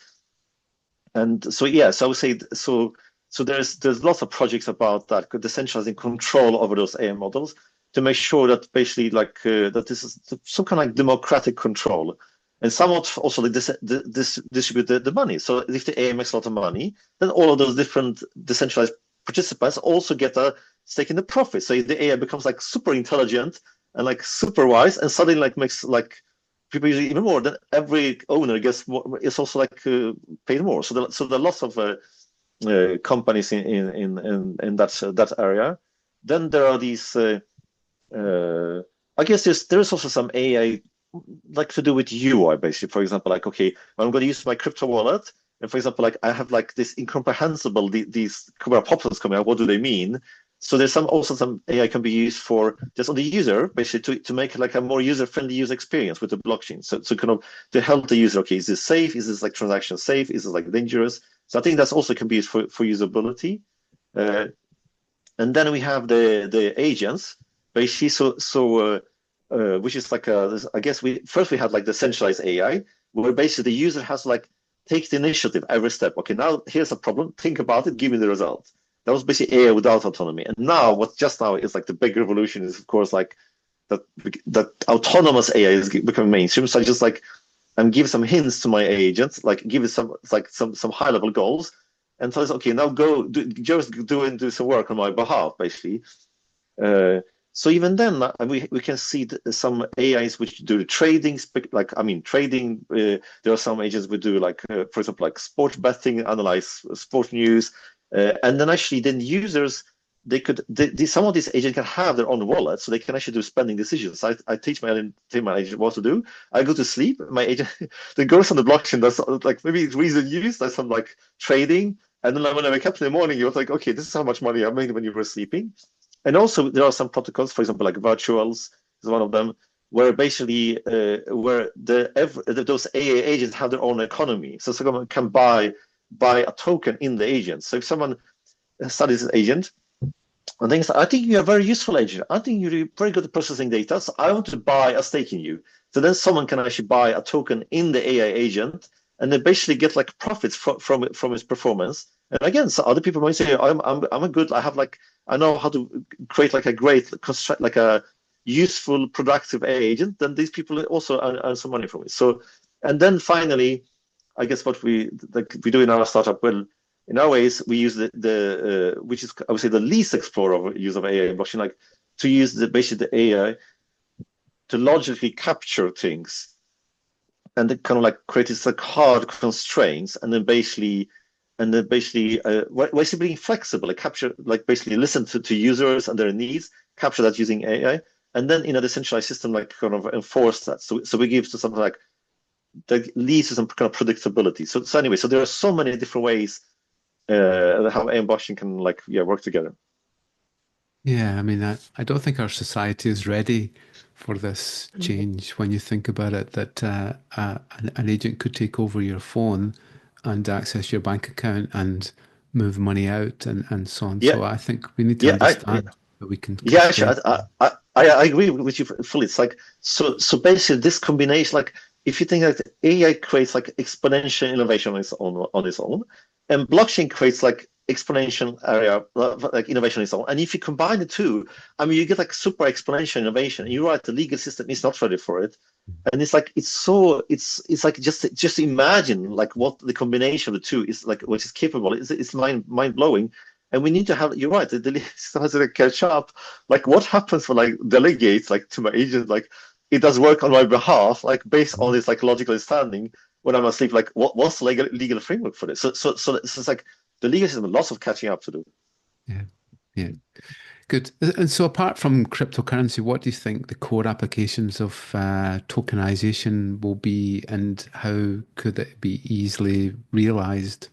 And so yeah, so I would say so there's lots of projects about that, decentralizing control over those AI models to make sure that basically like that this is some kind of like democratic control, and somewhat also like distribute the money. So if the AI makes a lot of money, then all of those different decentralized participants also get a stake in the profit. So if the AI becomes like super intelligent and like super wise, and suddenly like makes like people use it even more, then every owner gets more. It's also like paid more. So there are lots of companies in that area. Then there are these. I guess there's also some AI like to do with UI, basically. For example, like okay, I'm going to use my crypto wallet, and for example, like I have like this incomprehensible these pop-ups coming out. What do they mean? So there's also some AI can be used for just on the user, basically to make like a more user-friendly user experience with the blockchain. So kind of to help the user, okay, is this safe? Is this like transaction safe? Is it like dangerous? So I think that's also can be used for usability. And then we have the agents, basically. Which is like I guess we had like the centralized AI, where basically the user has like take the initiative every step. Okay, now here's a problem. Think about it. Give me the result. That was basically AI without autonomy. And now, what just now is like the big revolution is, of course, like that autonomous AI is becoming mainstream. So I just like give some hints to my agents, like give it some high level goals, and tell us, okay, now go just do some work on my behalf, basically. So even then, we can see some AIs which do the trading, trading. There are some agents who do like, for example, like sports betting, analyze sports news. And then actually, then users some of these agents can have their own wallet, so they can actually do spending decisions. I teach my agent what to do. I go to sleep. My agent then goes on the blockchain. Does like maybe reason use. Does some like trading, and then when I wake up in the morning, you're like, okay, this is how much money I made when you were sleeping. And also there are some protocols, for example, like virtuals is one of them, where basically where those AA agents have their own economy. So someone can buy a token in the agent. So if someone studies an agent and thinks, I think you're a very useful agent. I think you're very good at processing data. So I want to buy a stake in you. So then someone can actually buy a token in the AI agent and then basically get like profits from its performance. And again, so other people might say, I know how to create like a great construct, like a useful, productive AI agent. Then these people also earn some money from it. So, and then finally, I guess what we do in our startup, well, in our ways, we use the which is I would say the least explored use of AI in blockchain, like to use basically the AI to logically capture things, and then kind of like create these like hard constraints, and then basically being flexible, like capture, like basically listen to users and their needs, capture that using AI, and then in a decentralized system, like kind of enforce that. So we give to something like that leads to some kind of predictability. So anyway, so there are so many different ways how AI and blockchain can work together. Yeah, I mean, I don't think our society is ready for this change when you think about it, that an agent could take over your phone and access your bank account and move money out and so on. Yeah, So I think we need to yeah, understand that we can yeah. constrain. Actually, I agree with you fully. It's like so basically this combination, like if you think that AI creates like exponential innovation on its own, and blockchain creates like exponential area, like innovation and so on. And if you combine the two, I mean, you get like super exponential innovation. And you're right, the legal system is not ready for it. And it's like it's like just imagine like what the combination of the two is like, what is capable. It's mind blowing. And we need to have, you're right, the legal system has to catch up. Like what happens for like delegates, like to my agent, like it does work on my behalf, like based on this like logical understanding when I'm asleep, like what's the legal framework for this? So it's like the legal system, lots of catching up to do. Yeah, yeah. Good. And so apart from cryptocurrency, what do you think the core applications of tokenization will be, and how could it be easily realized?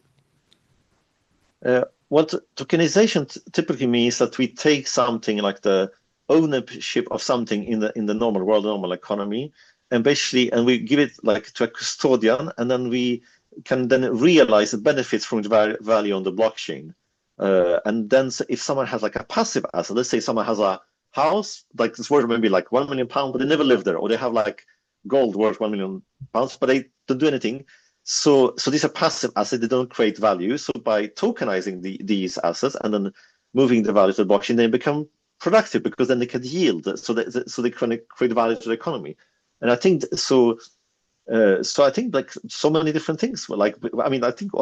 What tokenization typically means that we take something like the ownership of something in the normal world, normal economy, and basically, and we give it like to a custodian, and then we can then realize the benefits from the value on the blockchain. And then so if someone has like a passive asset, let's say someone has a house, like it's worth maybe like £1 million, but they never live there, or they have like gold worth £1 million, but they don't do anything. So these are passive assets, they don't create value. So by tokenizing these assets and then moving the value to the blockchain, they become productive because then they can yield. So they can create value to the economy. And I think so. So I think like so many different things. Like I mean, I think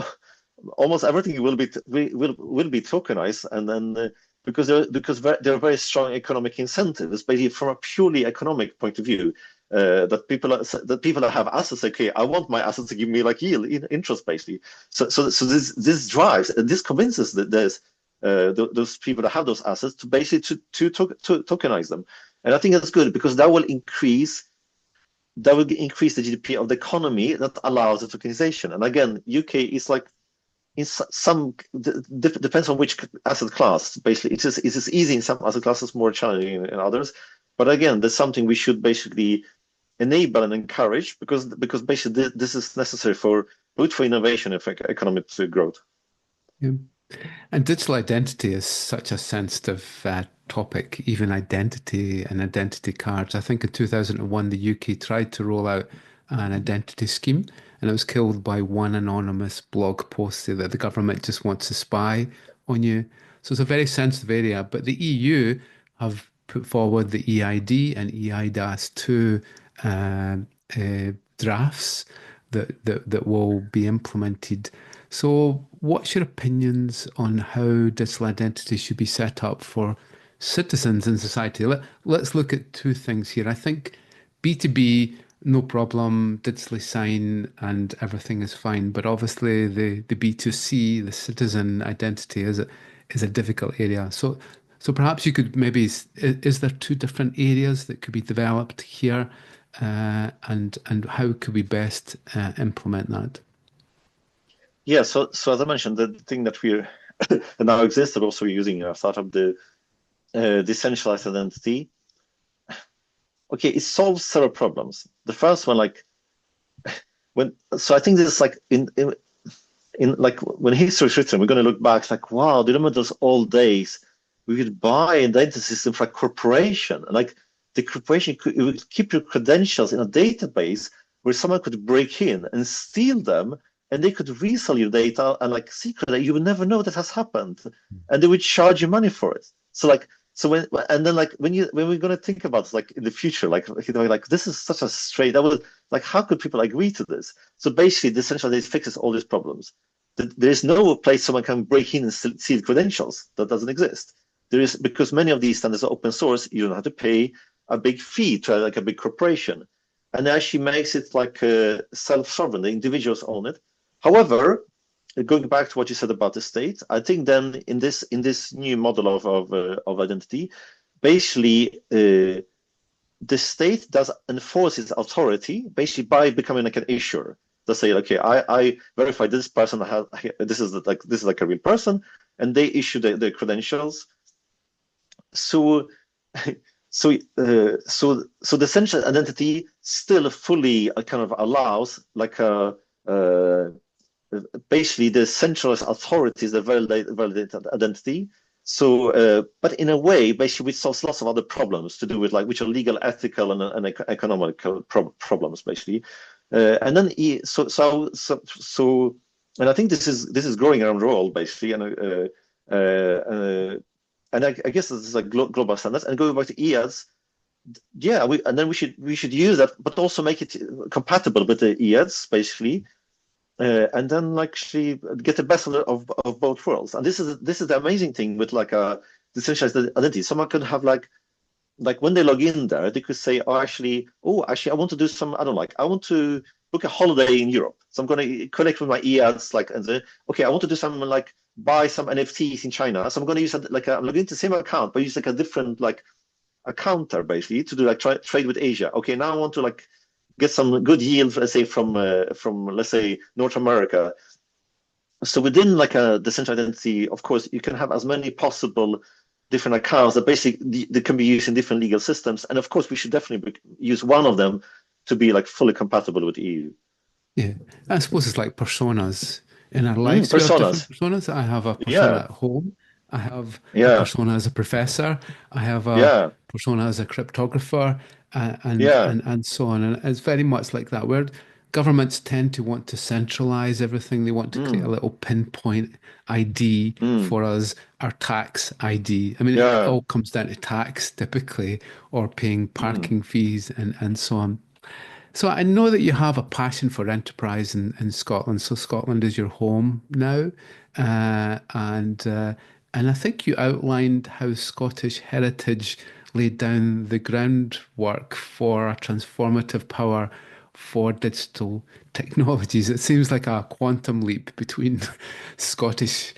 almost everything will be tokenized, and then because there are very strong economic incentives, basically from a purely economic point of view, that people that have assets, okay, I want my assets to give me like yield, interest, basically. So this drives and this convinces that there's those people that have those assets to basically to tokenize them, and I think that's good because that will increase the GDP of the economy that allows the tokenization. And again, UK is like, in some depends on which asset class. Basically, it's easy in some asset classes, more challenging in others. But again, that's something we should basically enable and encourage because basically this is necessary for both for innovation and for economic growth. Yeah. And digital identity is such a sensitive topic, even identity and identity cards. I think in 2001, the UK tried to roll out an identity scheme, and it was killed by one anonymous blog post saying that the government just wants to spy on you. So it's a very sensitive area. But the EU have put forward the EID and EIDAS 2 drafts that will be implemented. So, what's your opinions on how digital identity should be set up for citizens in society? Let's look at two things here. I think B2B, no problem, digitally sign and everything is fine. But obviously, the B2C, the citizen identity, is a difficult area. So perhaps you could maybe, is there two different areas that could be developed here, and how could we best implement that? Yeah, so as I mentioned, the thing that we're that now exists, that also we're using in our startup, the decentralized identity. Okay, it solves several problems. The first one, like so I think this is like in like when history is written, we're going to look back like, wow, do you remember those old days? We would buy an identity system for a corporation, and like the corporation it would keep your credentials in a database where someone could break in and steal them, and they could resell your data and like secretly you would never know that has happened, and they would charge you money for it. So like when and then like when we're going to think about like in the future, like like this is such a straight that was like how could people agree to this? So basically, the decentralized fixes all these problems. There is no place someone can break in and steal credentials. That doesn't exist. There is because many of these standards are open source. You don't have to pay a big fee to like a big corporation, and it actually makes it like self-sovereign. The individuals own it. However, going back to what you said about the state, I think then in this new model of identity, basically the state does enforce its authority basically by becoming like an issuer. They say, okay, I verify this person has this is like a real person, and they issue the credentials. So the central identity still fully kind of allows like a basically the centralized authorities that validate identity. So, but in a way, basically, we solve lots of other problems to do with like which are legal, ethical, and economic problems, basically. And then and I think this is growing around the world basically, and I guess this is like global standards. And going back to EADS, yeah, and then we should use that, but also make it compatible with the EADS basically, and then actually get the best of both worlds. And this is the amazing thing with like a decentralized identity. Someone could have like when they log in there, they could say, oh, actually, I want to do some, I don't like, I want to book a holiday in Europe. So I'm going to connect with my EADs, like, and then, okay, I want to do some, like, buy some NFTs in China. So I'm going to use I'm logging into the same account, but use like a different, like, a counter basically to do like trade with Asia. Okay, now I want to like get some good yield, let's say from let's say North America. So within like a decentralized identity, of course, you can have as many possible different accounts that basically they can be used in different legal systems. And of course, we should definitely use one of them to be like fully compatible with the EU. Yeah, I suppose it's like personas in our lives. We have different Personas. personas. I have a persona Yeah, at home. I have a yeah, persona as a professor. I have a yeah, persona as a cryptographer, yeah. and so on. And it's very much like that. Where governments tend to want to centralize everything. They want to create a Mm, little pinpoint ID mm, for us, our tax ID. I mean, it yeah. all comes down to tax typically, or paying Mm, parking fees and so on. So I know that you have a passion for enterprise in Scotland. So Scotland is your home now, and I think you outlined how Scottish heritage laid down the groundwork for a transformative power for digital technologies. It seems like a quantum leap between Scottish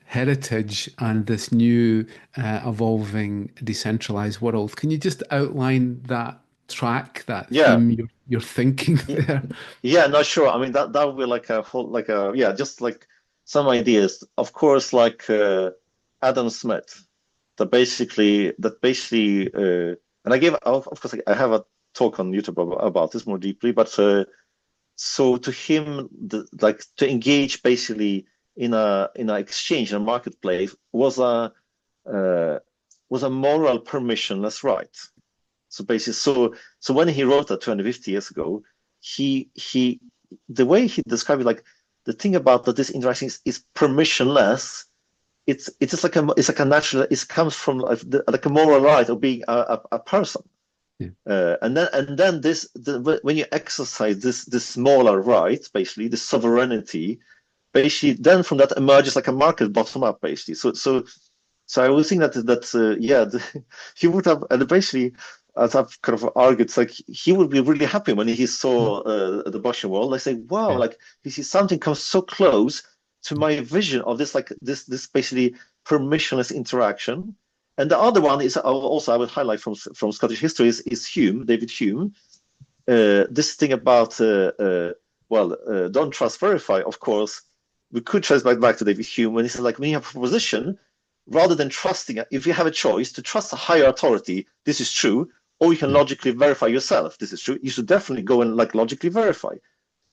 heritage and this new evolving decentralized world. Can you just outline that track, that yeah. theme you're thinking Y- there? Yeah, no, sure. I mean that would be like a whole like a yeah, just like some ideas. Of course, like Adam Smith, that basically and I gave of course I have a talk on YouTube about this more deeply, but so to him like to engage basically in a exchange in a marketplace uh, was a moral permissionless right. So basically, so when he wrote that 250 years ago, he the way he described it, like the thing about that this interaction is permissionless. It's just like a natural. It comes from like a moral right of being a person. Yeah. And then when you exercise this moral right, basically the sovereignty, basically then from that emerges like a market bottom up, basically. So I was thinking that yeah, he would have, and basically, as I've kind of argued, it's like he would be really happy when he saw the blockchain world. I say, wow, Yeah. like he sees something come so close to my vision of this, like this basically permissionless interaction. And the other one is also I would highlight from Scottish history is Hume, David Hume. This thing about don't trust, verify. Of course, we could trace back to David Hume when he says like when you have a proposition, rather than trusting, if you have a choice to trust a higher authority, this is true, or you can Yeah. logically verify yourself, this is true. You should definitely go and like logically verify.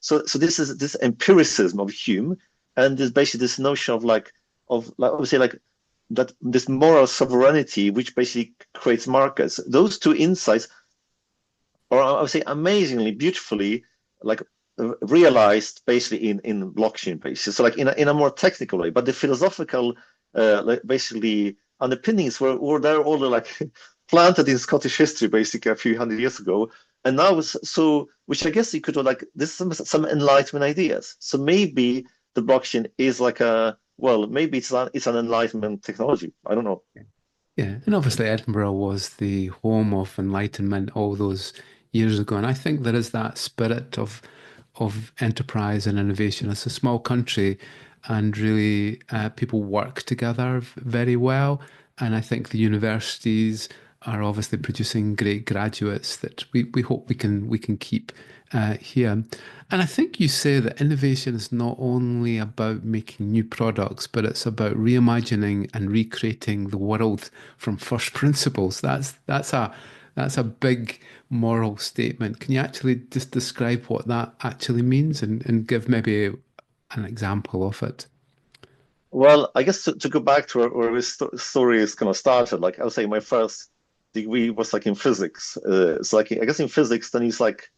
So this is this empiricism of Hume, and there's basically this notion of I would say like that this moral sovereignty, which basically creates markets. Those two insights or I would say amazingly beautifully like realized basically in blockchain basis. So like in a more technical way, but the philosophical like basically underpinnings were there all like planted in Scottish history basically a few hundred years ago. And now so which I guess you could like this is some enlightenment ideas. So maybe the blockchain is like maybe it's an enlightenment technology. I don't know. Yeah, and obviously Edinburgh was the home of Enlightenment all those years ago, and I think there is that spirit of enterprise and innovation. It's a small country, and really people work together very well. And I think the universities are obviously producing great graduates that we hope we can keep here. And I think you say that innovation is not only about making new products, but it's about reimagining and recreating the world from first principles. That's a big moral statement. Can you actually just describe what that actually means and give maybe an example of it? Well, I guess to go back to where this story is kind of started, like I would say my first degree was like in physics. It's like I guess in physics, then it's like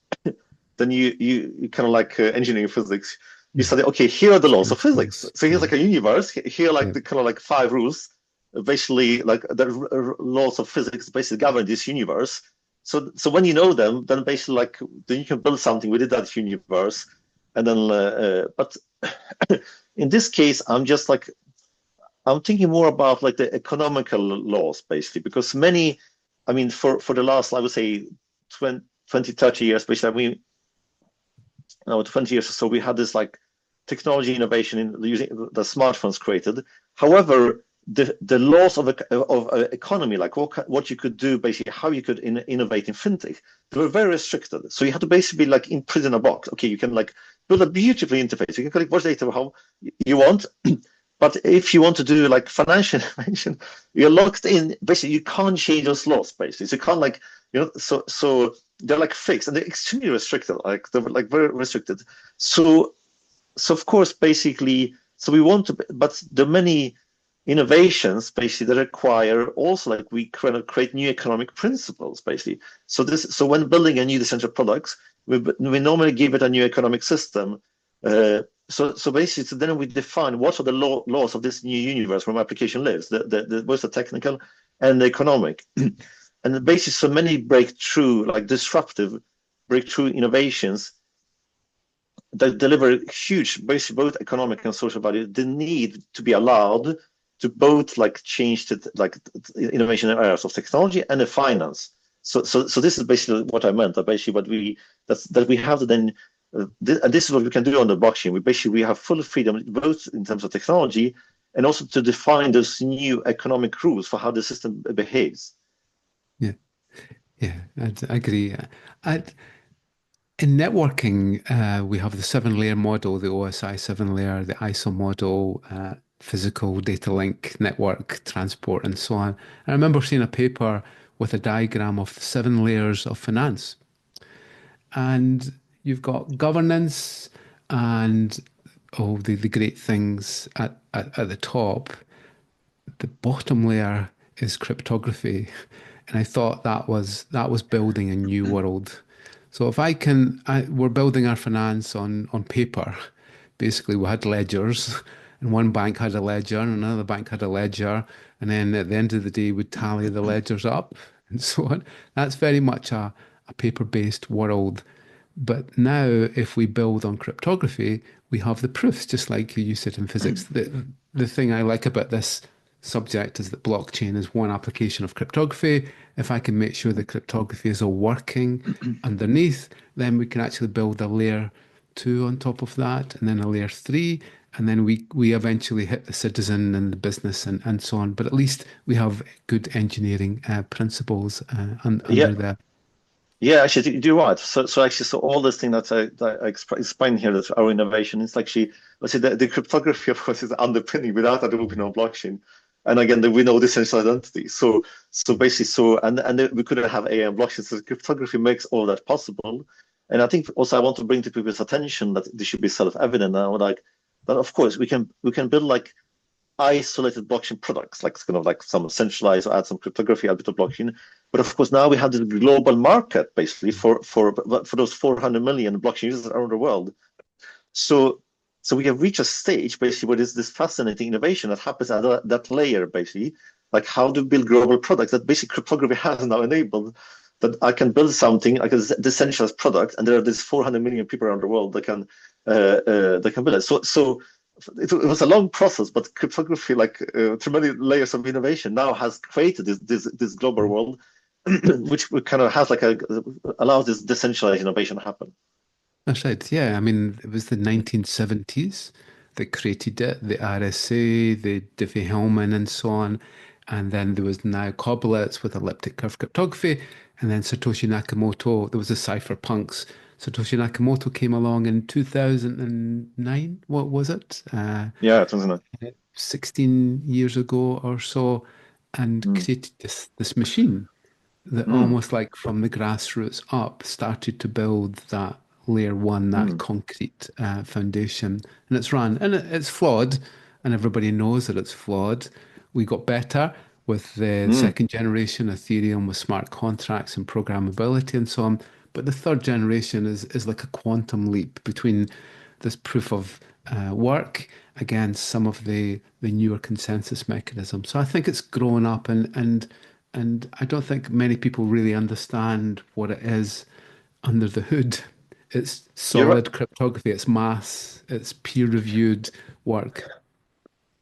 then you kind of like engineering physics, you study, okay, here are the laws of physics. Principles. So here's Yeah. like a universe. Here are like Yeah. the kind of like 5 rules, basically like the laws of physics basically govern this universe. So when you know them, then basically like then you can build something within that universe. And then, but in this case, I'm thinking more about like the economical laws basically, because many, I mean, for the last, I would say 20, 30 years, basically, I mean, no, 20 years or so, we had this like technology innovation in using the smartphones created. However, the laws of economy, like what you could do, basically how you could innovate in fintech, they were very restricted. So you had to basically like imprison a box. Okay, you can like build a beautiful interface. You can collect what data how you want. But if you want to do like financial information, you're locked in. Basically, you can't change those laws. Basically, so you can't like so they're like fixed and they're extremely restricted. Like they're like very restricted. So of course, basically, so we want to, but the many innovations basically that require also like we kind of create new economic principles basically. So when building a new decentralized products, we normally give it a new economic system. So basically, so then we define what are the laws of this new universe where my application lives, both the technical and the economic. And basically, so many breakthrough, like disruptive breakthrough innovations that deliver huge, basically both economic and social value, they need to be allowed to both like change to like innovation areas of technology and the finance. So this is basically what I meant. That basically that we have to then, and this is what we can do on the blockchain. We have full freedom both in terms of technology and also to define those new economic rules for how the system behaves. Yeah. Yeah. I agree. I, in networking, we have the 7-layer model, the OSI 7-layer, the ISO model, physical data link network transport, and so on. I remember seeing a paper with a diagram of the 7 layers of finance. And you've got governance and all the great things at the top. The bottom layer is cryptography. And I thought that was building a new world. So if we're building our finance on paper. Basically, we had ledgers, and one bank had a ledger, and another bank had a ledger, and then at the end of the day, we'd tally the ledgers up, and so on. That's very much a paper-based world. But now, if we build on cryptography, we have the proofs, just like you said in physics. The thing I like about this subject is that blockchain is one application of cryptography. If I can make sure the cryptography is all working underneath, then we can actually build a layer 2 on top of that, and then a layer 3, and then we eventually hit the citizen and the business and so on. But at least we have good engineering principles Yeah, under there. yeah, actually, you're right. So actually, so all this thing that I explained here, that our innovation is actually, let's say, the cryptography, of course, is underpinning without that open on blockchain. And again, we know decentralized identity. So basically, and we couldn't have AI and blockchain. So cryptography makes all that possible. And I think also I want to bring to people's attention that this should be self-evident now. Like that, of course, we can build like isolated blockchain products, like kind of like some centralized or add some cryptography, add a bit of blockchain. But of course, now we have this global market basically for those 400 million blockchain users around the world. So we have reached a stage basically where there's this fascinating innovation that happens at that layer basically, like how to build global products that basically cryptography has now enabled. That I can build something like a decentralized product, and there are these 400 million people around the world that can build it. So it was a long process, but cryptography, like through many layers of innovation, now has created this global world, which kind of has like allows this decentralized innovation to happen. That's right. Yeah, I mean, it was the 1970s that created it, the RSA, the Diffie-Hellman, and so on. And then there was now Coblets with elliptic curve cryptography. And then Satoshi Nakamoto, there was the cypherpunks. Satoshi Nakamoto came along in 2009. What was it? Yeah, it was 16 years ago or so, and mm, created this machine that mm, almost like from the grassroots up started to build that layer 1, that mm, concrete foundation. And it's run, and it's flawed, and everybody knows that it's flawed. We got better with the mm, second generation Ethereum with smart contracts and programmability and so on. But the third generation is like a quantum leap between this proof of work against some of the newer consensus mechanisms. So I think it's grown up, and I don't think many people really understand what it is under the hood. It's You're right. solid cryptography, it's mass, it's peer-reviewed work.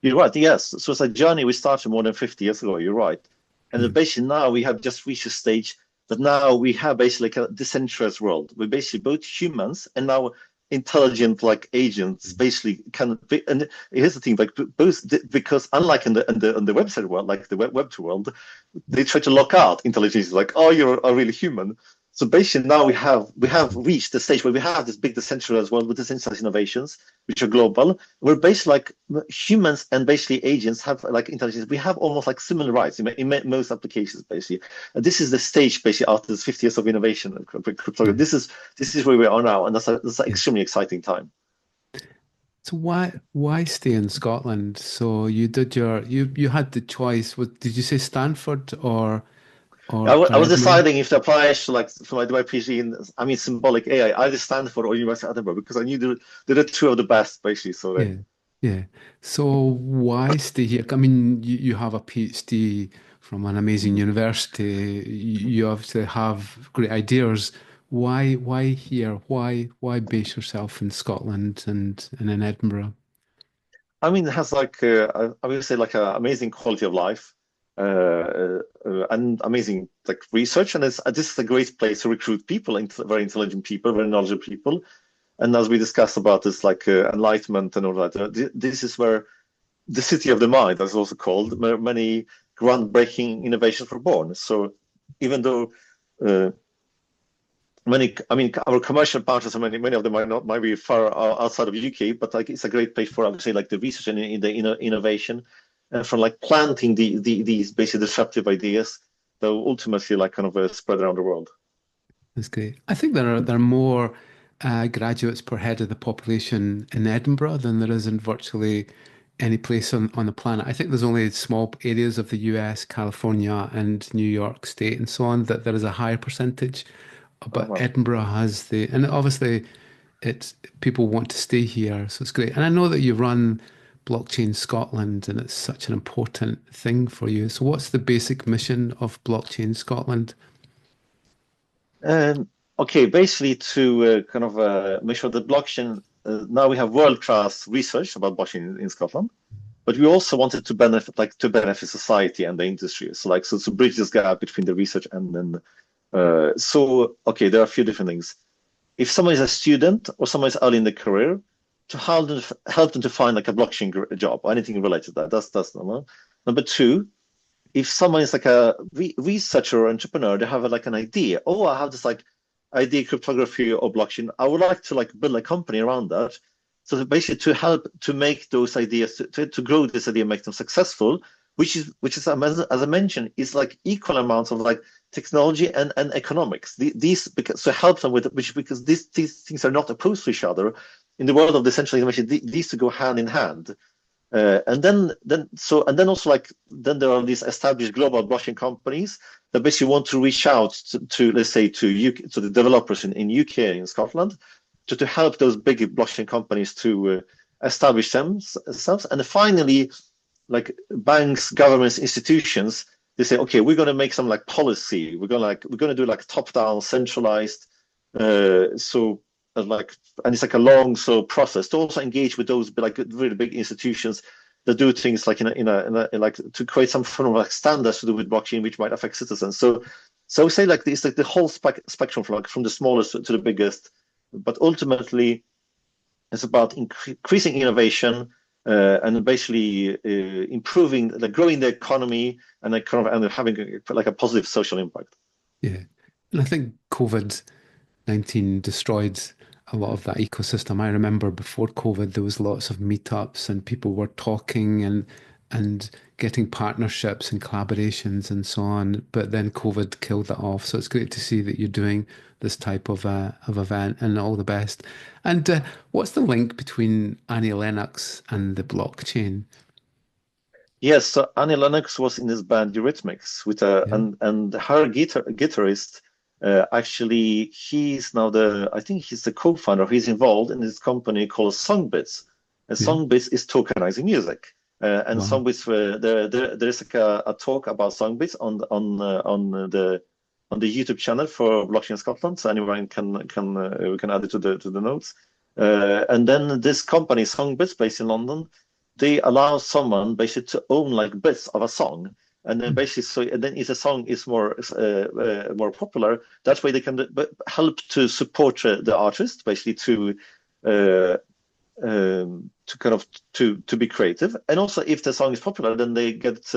You're right. Yes. So it's a journey we started more than 50 years ago. You're right. And then Yeah. basically now we have just reached a stage that now we have basically like a decentralized world. We're basically both humans and now intelligent like agents basically can be, and here's the thing, like both because unlike in the website world, like the web 2 world, they try to lock out intelligence, like, oh, you're a real human. So basically now we have reached the stage where we have this big decentralized world with decentralized innovations, which are global. We're basically like humans and basically agents have like intelligence. We have almost like similar rights in most applications, basically. And this is the stage basically after this 50 years of innovation. Yeah. This is where we are now, and that's an Yeah. extremely exciting time. So why stay in Scotland? So you did you had the choice. Did you say Stanford or I was Edinburgh? deciding if to apply to like for my PhD in, I mean, symbolic AI, either Stanford or University of Edinburgh, because I knew they're the two of the best, basically. So Yeah, yeah. So why stay here? I mean, you have a PhD from an amazing university. You obviously have great ideas. Why here? Why base yourself in Scotland and in Edinburgh? I mean, it has like I would say like an amazing quality of life, and amazing like research, and this is a great place to recruit people, very intelligent people, very knowledgeable people. And as we discussed about this, like enlightenment and all that, this is where the city of the mind, as it's also called, many groundbreaking innovations were born. So even though uh, many, I mean, our commercial partners, many of them might be far outside of UK, but like it's a great place for, I would say, like the research and in the innovation, and from like planting these basically disruptive ideas that will ultimately like kind of spread around the world. That's great. I think there are more graduates per head of the population in Edinburgh than there is in virtually any place on the planet. I think there's only small areas of the US, California, and New York State, and so on, that there is a higher percentage. Oh, But wow. Edinburgh has and obviously it's people want to stay here, so it's great. And I know that you run Blockchain Scotland, and it's such an important thing for you. So what's the basic mission of Blockchain Scotland? Okay, basically to kind of make sure that blockchain, now we have world-class research about blockchain in Scotland, but we also wanted to benefit society and the industry. So to bridge this gap between the research and then okay, there are a few different things. If someone is a student or someone is early in the career, to help them to find like a blockchain job or anything related to that. That's number one. Number two, if someone is like a researcher or entrepreneur, they have like an idea. Oh, I have this like idea, cryptography or blockchain. I would like to like build a company around that. So basically to help to make those ideas to grow this idea, make them successful, which is as I mentioned, is like equal amounts of like technology and economics. These because to help them with which because these things are not opposed to each other. In the world of decentralized information, these to go hand in hand. And then also like then there are these established global blockchain companies that basically want to reach out to let's say to UK, to the developers in UK and in Scotland to help those big blockchain companies to establish themselves. And finally, like banks, governments, institutions, they say, okay, we're going to make some like policy. We're going to do like top down, centralized. So like, and it's like a long slow process to also engage with those like really big institutions that do things like in like to create some form of like standards to do with blockchain which might affect citizens. So say like this like the whole spectrum from the smallest to the biggest, but ultimately it's about increasing innovation and basically improving, like growing the economy and like kind of and having like a positive social impact. Yeah. And I think COVID-19 destroyed a lot of that ecosystem. I remember before COVID, there was lots of meetups and people were talking and getting partnerships and collaborations and so on. But then COVID killed that off. So it's great to see that you're doing this type of event, and all the best. And what's the link between Annie Lennox and the blockchain? Yes, so Annie Lennox was in this band Eurythmics with Yeah. and her guitarist. Actually, he's now I think he's the co-founder. He's involved in this company called Songbits. And Yeah. Songbits is tokenizing music. And Wow. Songbits, there's like a talk about Songbits on the YouTube channel for Blockchain Scotland. So anyone can we can add it to the notes. And then this company, Songbits, based in London, they allow someone basically to own like bits of a song. And then basically, so and then if the song is more popular, that way they can help to support the artist, basically uh, to kind of to be creative. And also, if the song is popular, then they get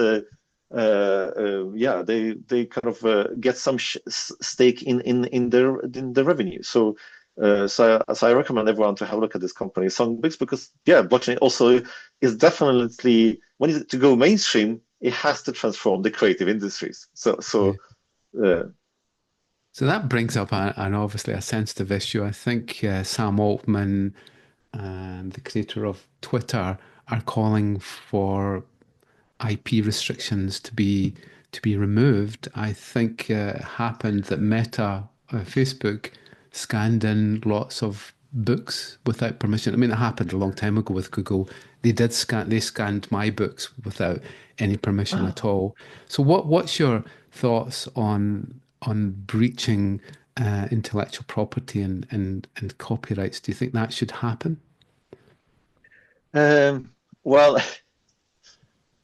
yeah, they kind of get some stake in the revenue. So I recommend everyone to have a look at this company, Songbix, because yeah, blockchain also is definitely when it's to go mainstream, it has to transform the creative industries. Yeah. Uh, So that brings up an obviously a sensitive issue. I think Sam Altman and the creator of Twitter are calling for IP restrictions to be removed. I think it happened that Meta, Facebook, scanned in lots of books without permission. I mean, it happened a long time ago with Google. They scanned my books without any permission at all. So what's your thoughts on breaching intellectual property and copyrights? Do you think that should happen? um, well,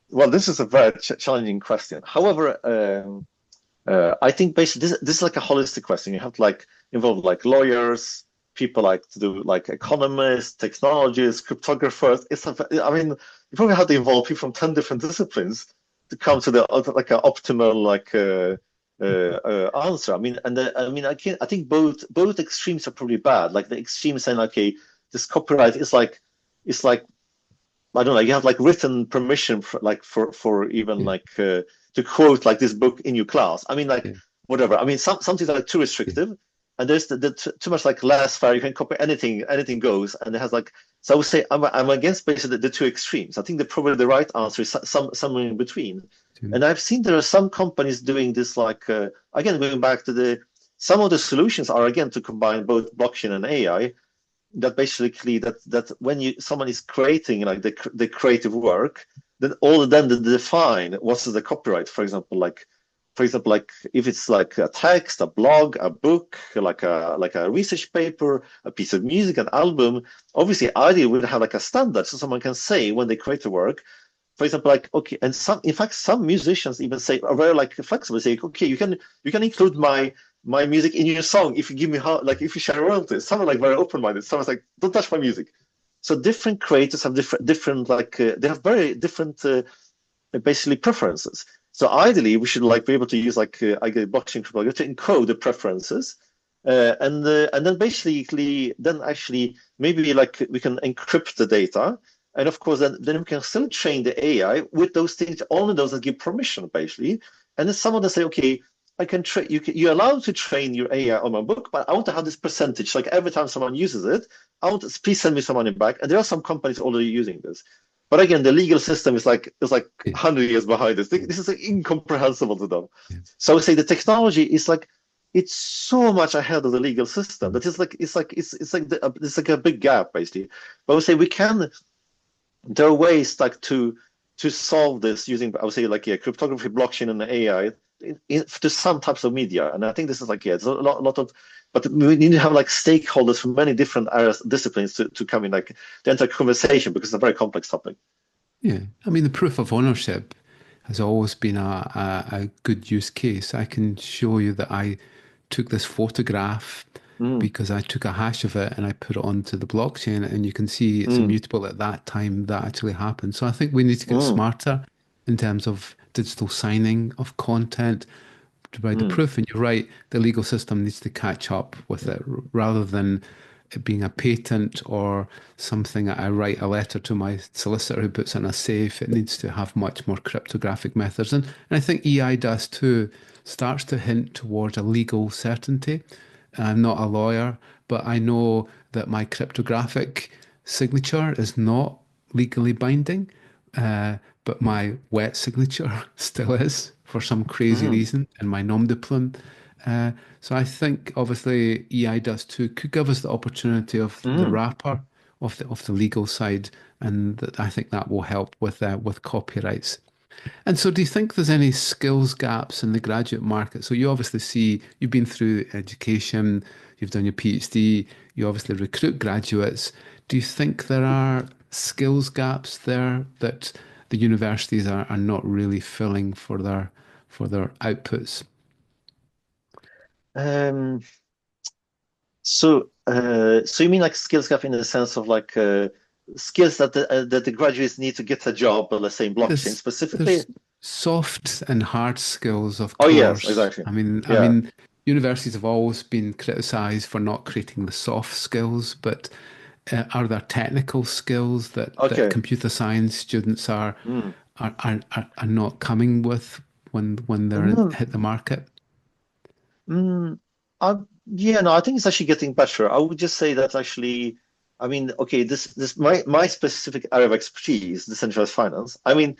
well, this is a very challenging question. However, I think basically this is like a holistic question. You have to like involve like lawyers, people like to do like economists, technologists, cryptographers. I mean, you probably have to involve people from 10 different disciplines to come to the like an optimal like answer. I mean, I mean, I think both extremes are probably bad. Like the extreme saying, okay, this copyright is like it's like I don't know, you have like written permission for like for even Yeah, like to quote like this book in your class. I mean, like yeah, whatever. I mean, some things are like too yeah, restrictive, and there's too much like less fair. You can copy anything, anything goes, and it has like. So I would say I'm against basically the two extremes. I think that probably the right answer is somewhere in between. yeah, And I've seen there are some companies doing this like again going back to the some of the solutions are again to combine both blockchain and AI that basically that when you someone is creating like the creative work, then all then they define what's the copyright. For example, like if it's like a text, a blog, a book, like a research paper, a piece of music, an album. Obviously, ideally would have like a standard, so someone can say when they create the work. For example, like okay, and some in fact some musicians even say are very like flexible. Say okay, you can include my music in your song if you give me how like if you share royalties. Some are like very open minded. Some is like don't touch my music. So different creators have different like they have very different basically preferences. So ideally, we should like be able to use like I get blockchain cryptography to encode the preferences, and then basically then actually maybe like we can encrypt the data, and of course then we can still train the AI with those things only those that give permission basically, and then someone that say okay. I can train you're allowed to train your AI on my book, but I want to have this percentage. Like every time someone uses it, I want to please send me some money back. And there are some companies already using this. But again, the legal system is like yeah, 100 years behind this. This is like incomprehensible to them. yeah. So I would say the technology is like it's so much ahead of the legal system that it's like a big gap basically. But I would say we can there are ways like to solve this using I would say like yeah cryptography, blockchain, and AI to some types of media. And I think this is like yeah, it's a lot of but we need to have like stakeholders from many different areas disciplines to come in like to enter conversation because it's a very complex topic. Yeah. I mean, the proof of ownership has always been a good use case. I can show you that I took this photograph Mm, because I took a hash of it and I put it onto the blockchain, and you can see it's mm, immutable at that time that actually happened. So I think we need to get mm, smarter in terms of digital signing of content to provide the mm, proof. And you're right, the legal system needs to catch up with it rather than it being a patent or something that I write a letter to my solicitor who puts in a safe. It needs to have much more cryptographic methods. And I think EI does too, starts to hint towards a legal certainty. I'm not a lawyer, but I know that my cryptographic signature is not legally binding, but my wet signature still is for some crazy mm, reason, and my nom de plume. So I think obviously EI does too, could give us the opportunity of the Mm. wrapper of the legal side, and that I think that will help with copyrights. And so, do you think there's any skills gaps in the graduate market? So, you obviously see you've been through education, you've done your PhD, you obviously recruit graduates. Do you think there are skills gaps there that the universities are not really filling for their outputs? Um, so you mean like skills gap in the sense of like skills that the graduates need to get a job, let's say in blockchain There's specifically? soft and hard skills, of Oh yes, course. exactly. I mean, I Yeah. mean, universities have always been criticized for not creating the soft skills, but are there technical skills that Okay. computer science students are Mm. are not coming with when they're Mm. hit the market? Mm. I, yeah, no, I think it's actually getting better. I would just say that actually, I mean, okay, this my specific area of expertise, decentralized finance. I mean,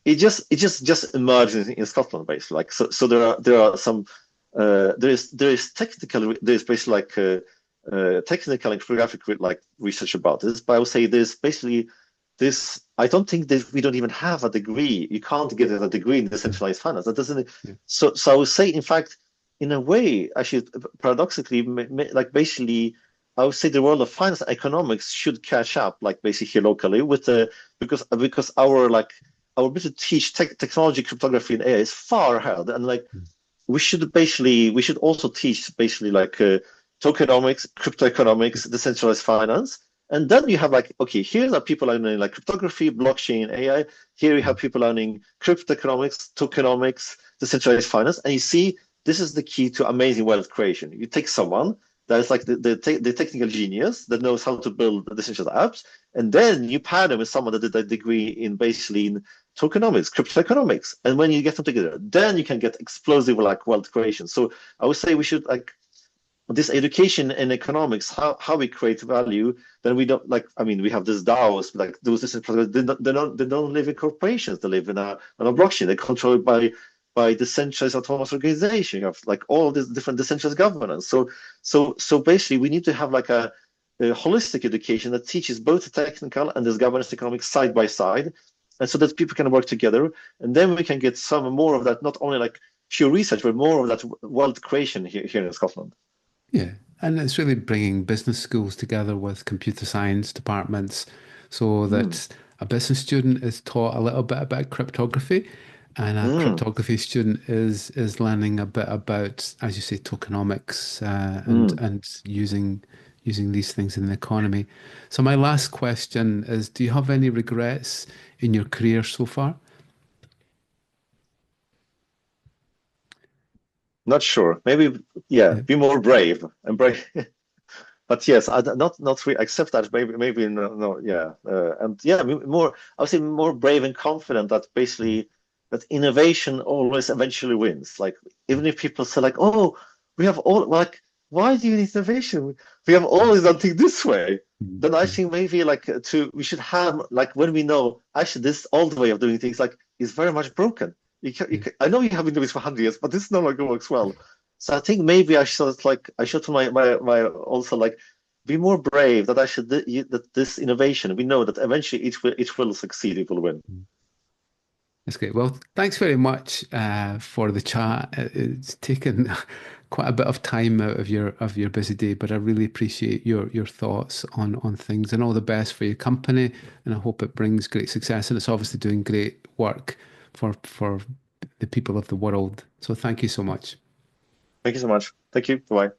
it just emerged in Scotland basically. Like so there are some there is technical there's basically like technical and cryptographic like research about this, but I would say there's basically this. I don't think that we don't even have a degree. You can't get a degree in Yeah, decentralized finance. That doesn't. yeah, So I would say, in fact, in a way, actually, paradoxically, like basically. I would say the world of finance and economics should catch up, like basically here locally, with the because our like our ability to teach technology, cryptography, and AI is far ahead. And like we should also teach basically like tokenomics, crypto economics, decentralized finance. And then you have like, okay, here are people learning like cryptography, blockchain, AI. Here you have people learning crypto economics, tokenomics, decentralized finance. And you see, this is the key to amazing wealth creation. You take someone that is like the technical genius that knows how to build decentralized apps, and then you pair them with someone that did a degree in basically in tokenomics, crypto economics. And when you get them together, then you can get explosive like wealth creation. So I would say we should like this education in economics, how we create value, then we don't like, I mean, we have this DAOs, like those they don't live in corporations, they live in a blockchain, they're controlled by decentralized autonomous organization. You have like all these different decentralized governance. So basically we need to have like a holistic education that teaches both the technical and this governance economics side by side, and so that people can work together, and then we can get some more of that, not only like pure research, but more of that wealth creation here in Scotland. yeah. And it's really bringing business schools together with computer science departments so Mm, that a business student is taught a little bit about cryptography, and a mm, cryptography student is learning a bit about, as you say, tokenomics and mm. using these things in the economy. So my last question is, do you have any regrets in your career so far? Not sure. Maybe, yeah, Yeah. be more brave and brave. But yes, not really accept that. Maybe no, no, yeah, and yeah, more. I would say more brave and confident that basically that innovation always eventually wins. Like even if people say like, oh, we have all like, why do you need innovation? We have always done things this way. Then I Mhm. think maybe like to we should have like when we know actually this old way of doing things like is very much broken. Yeah. I know you have been doing this for 100 years, but this no longer works well. So I think maybe I should to my also like be more brave that I should that this innovation we know that eventually it will succeed, it will win. That's great. Well, thanks very much for the chat. It's taken quite a bit of time out of your busy day, but I really appreciate your thoughts on things, and all the best for your company. And I hope it brings great success. And it's obviously doing great work for the people of the world. So thank you so much. Thank you so much. Thank you. Bye.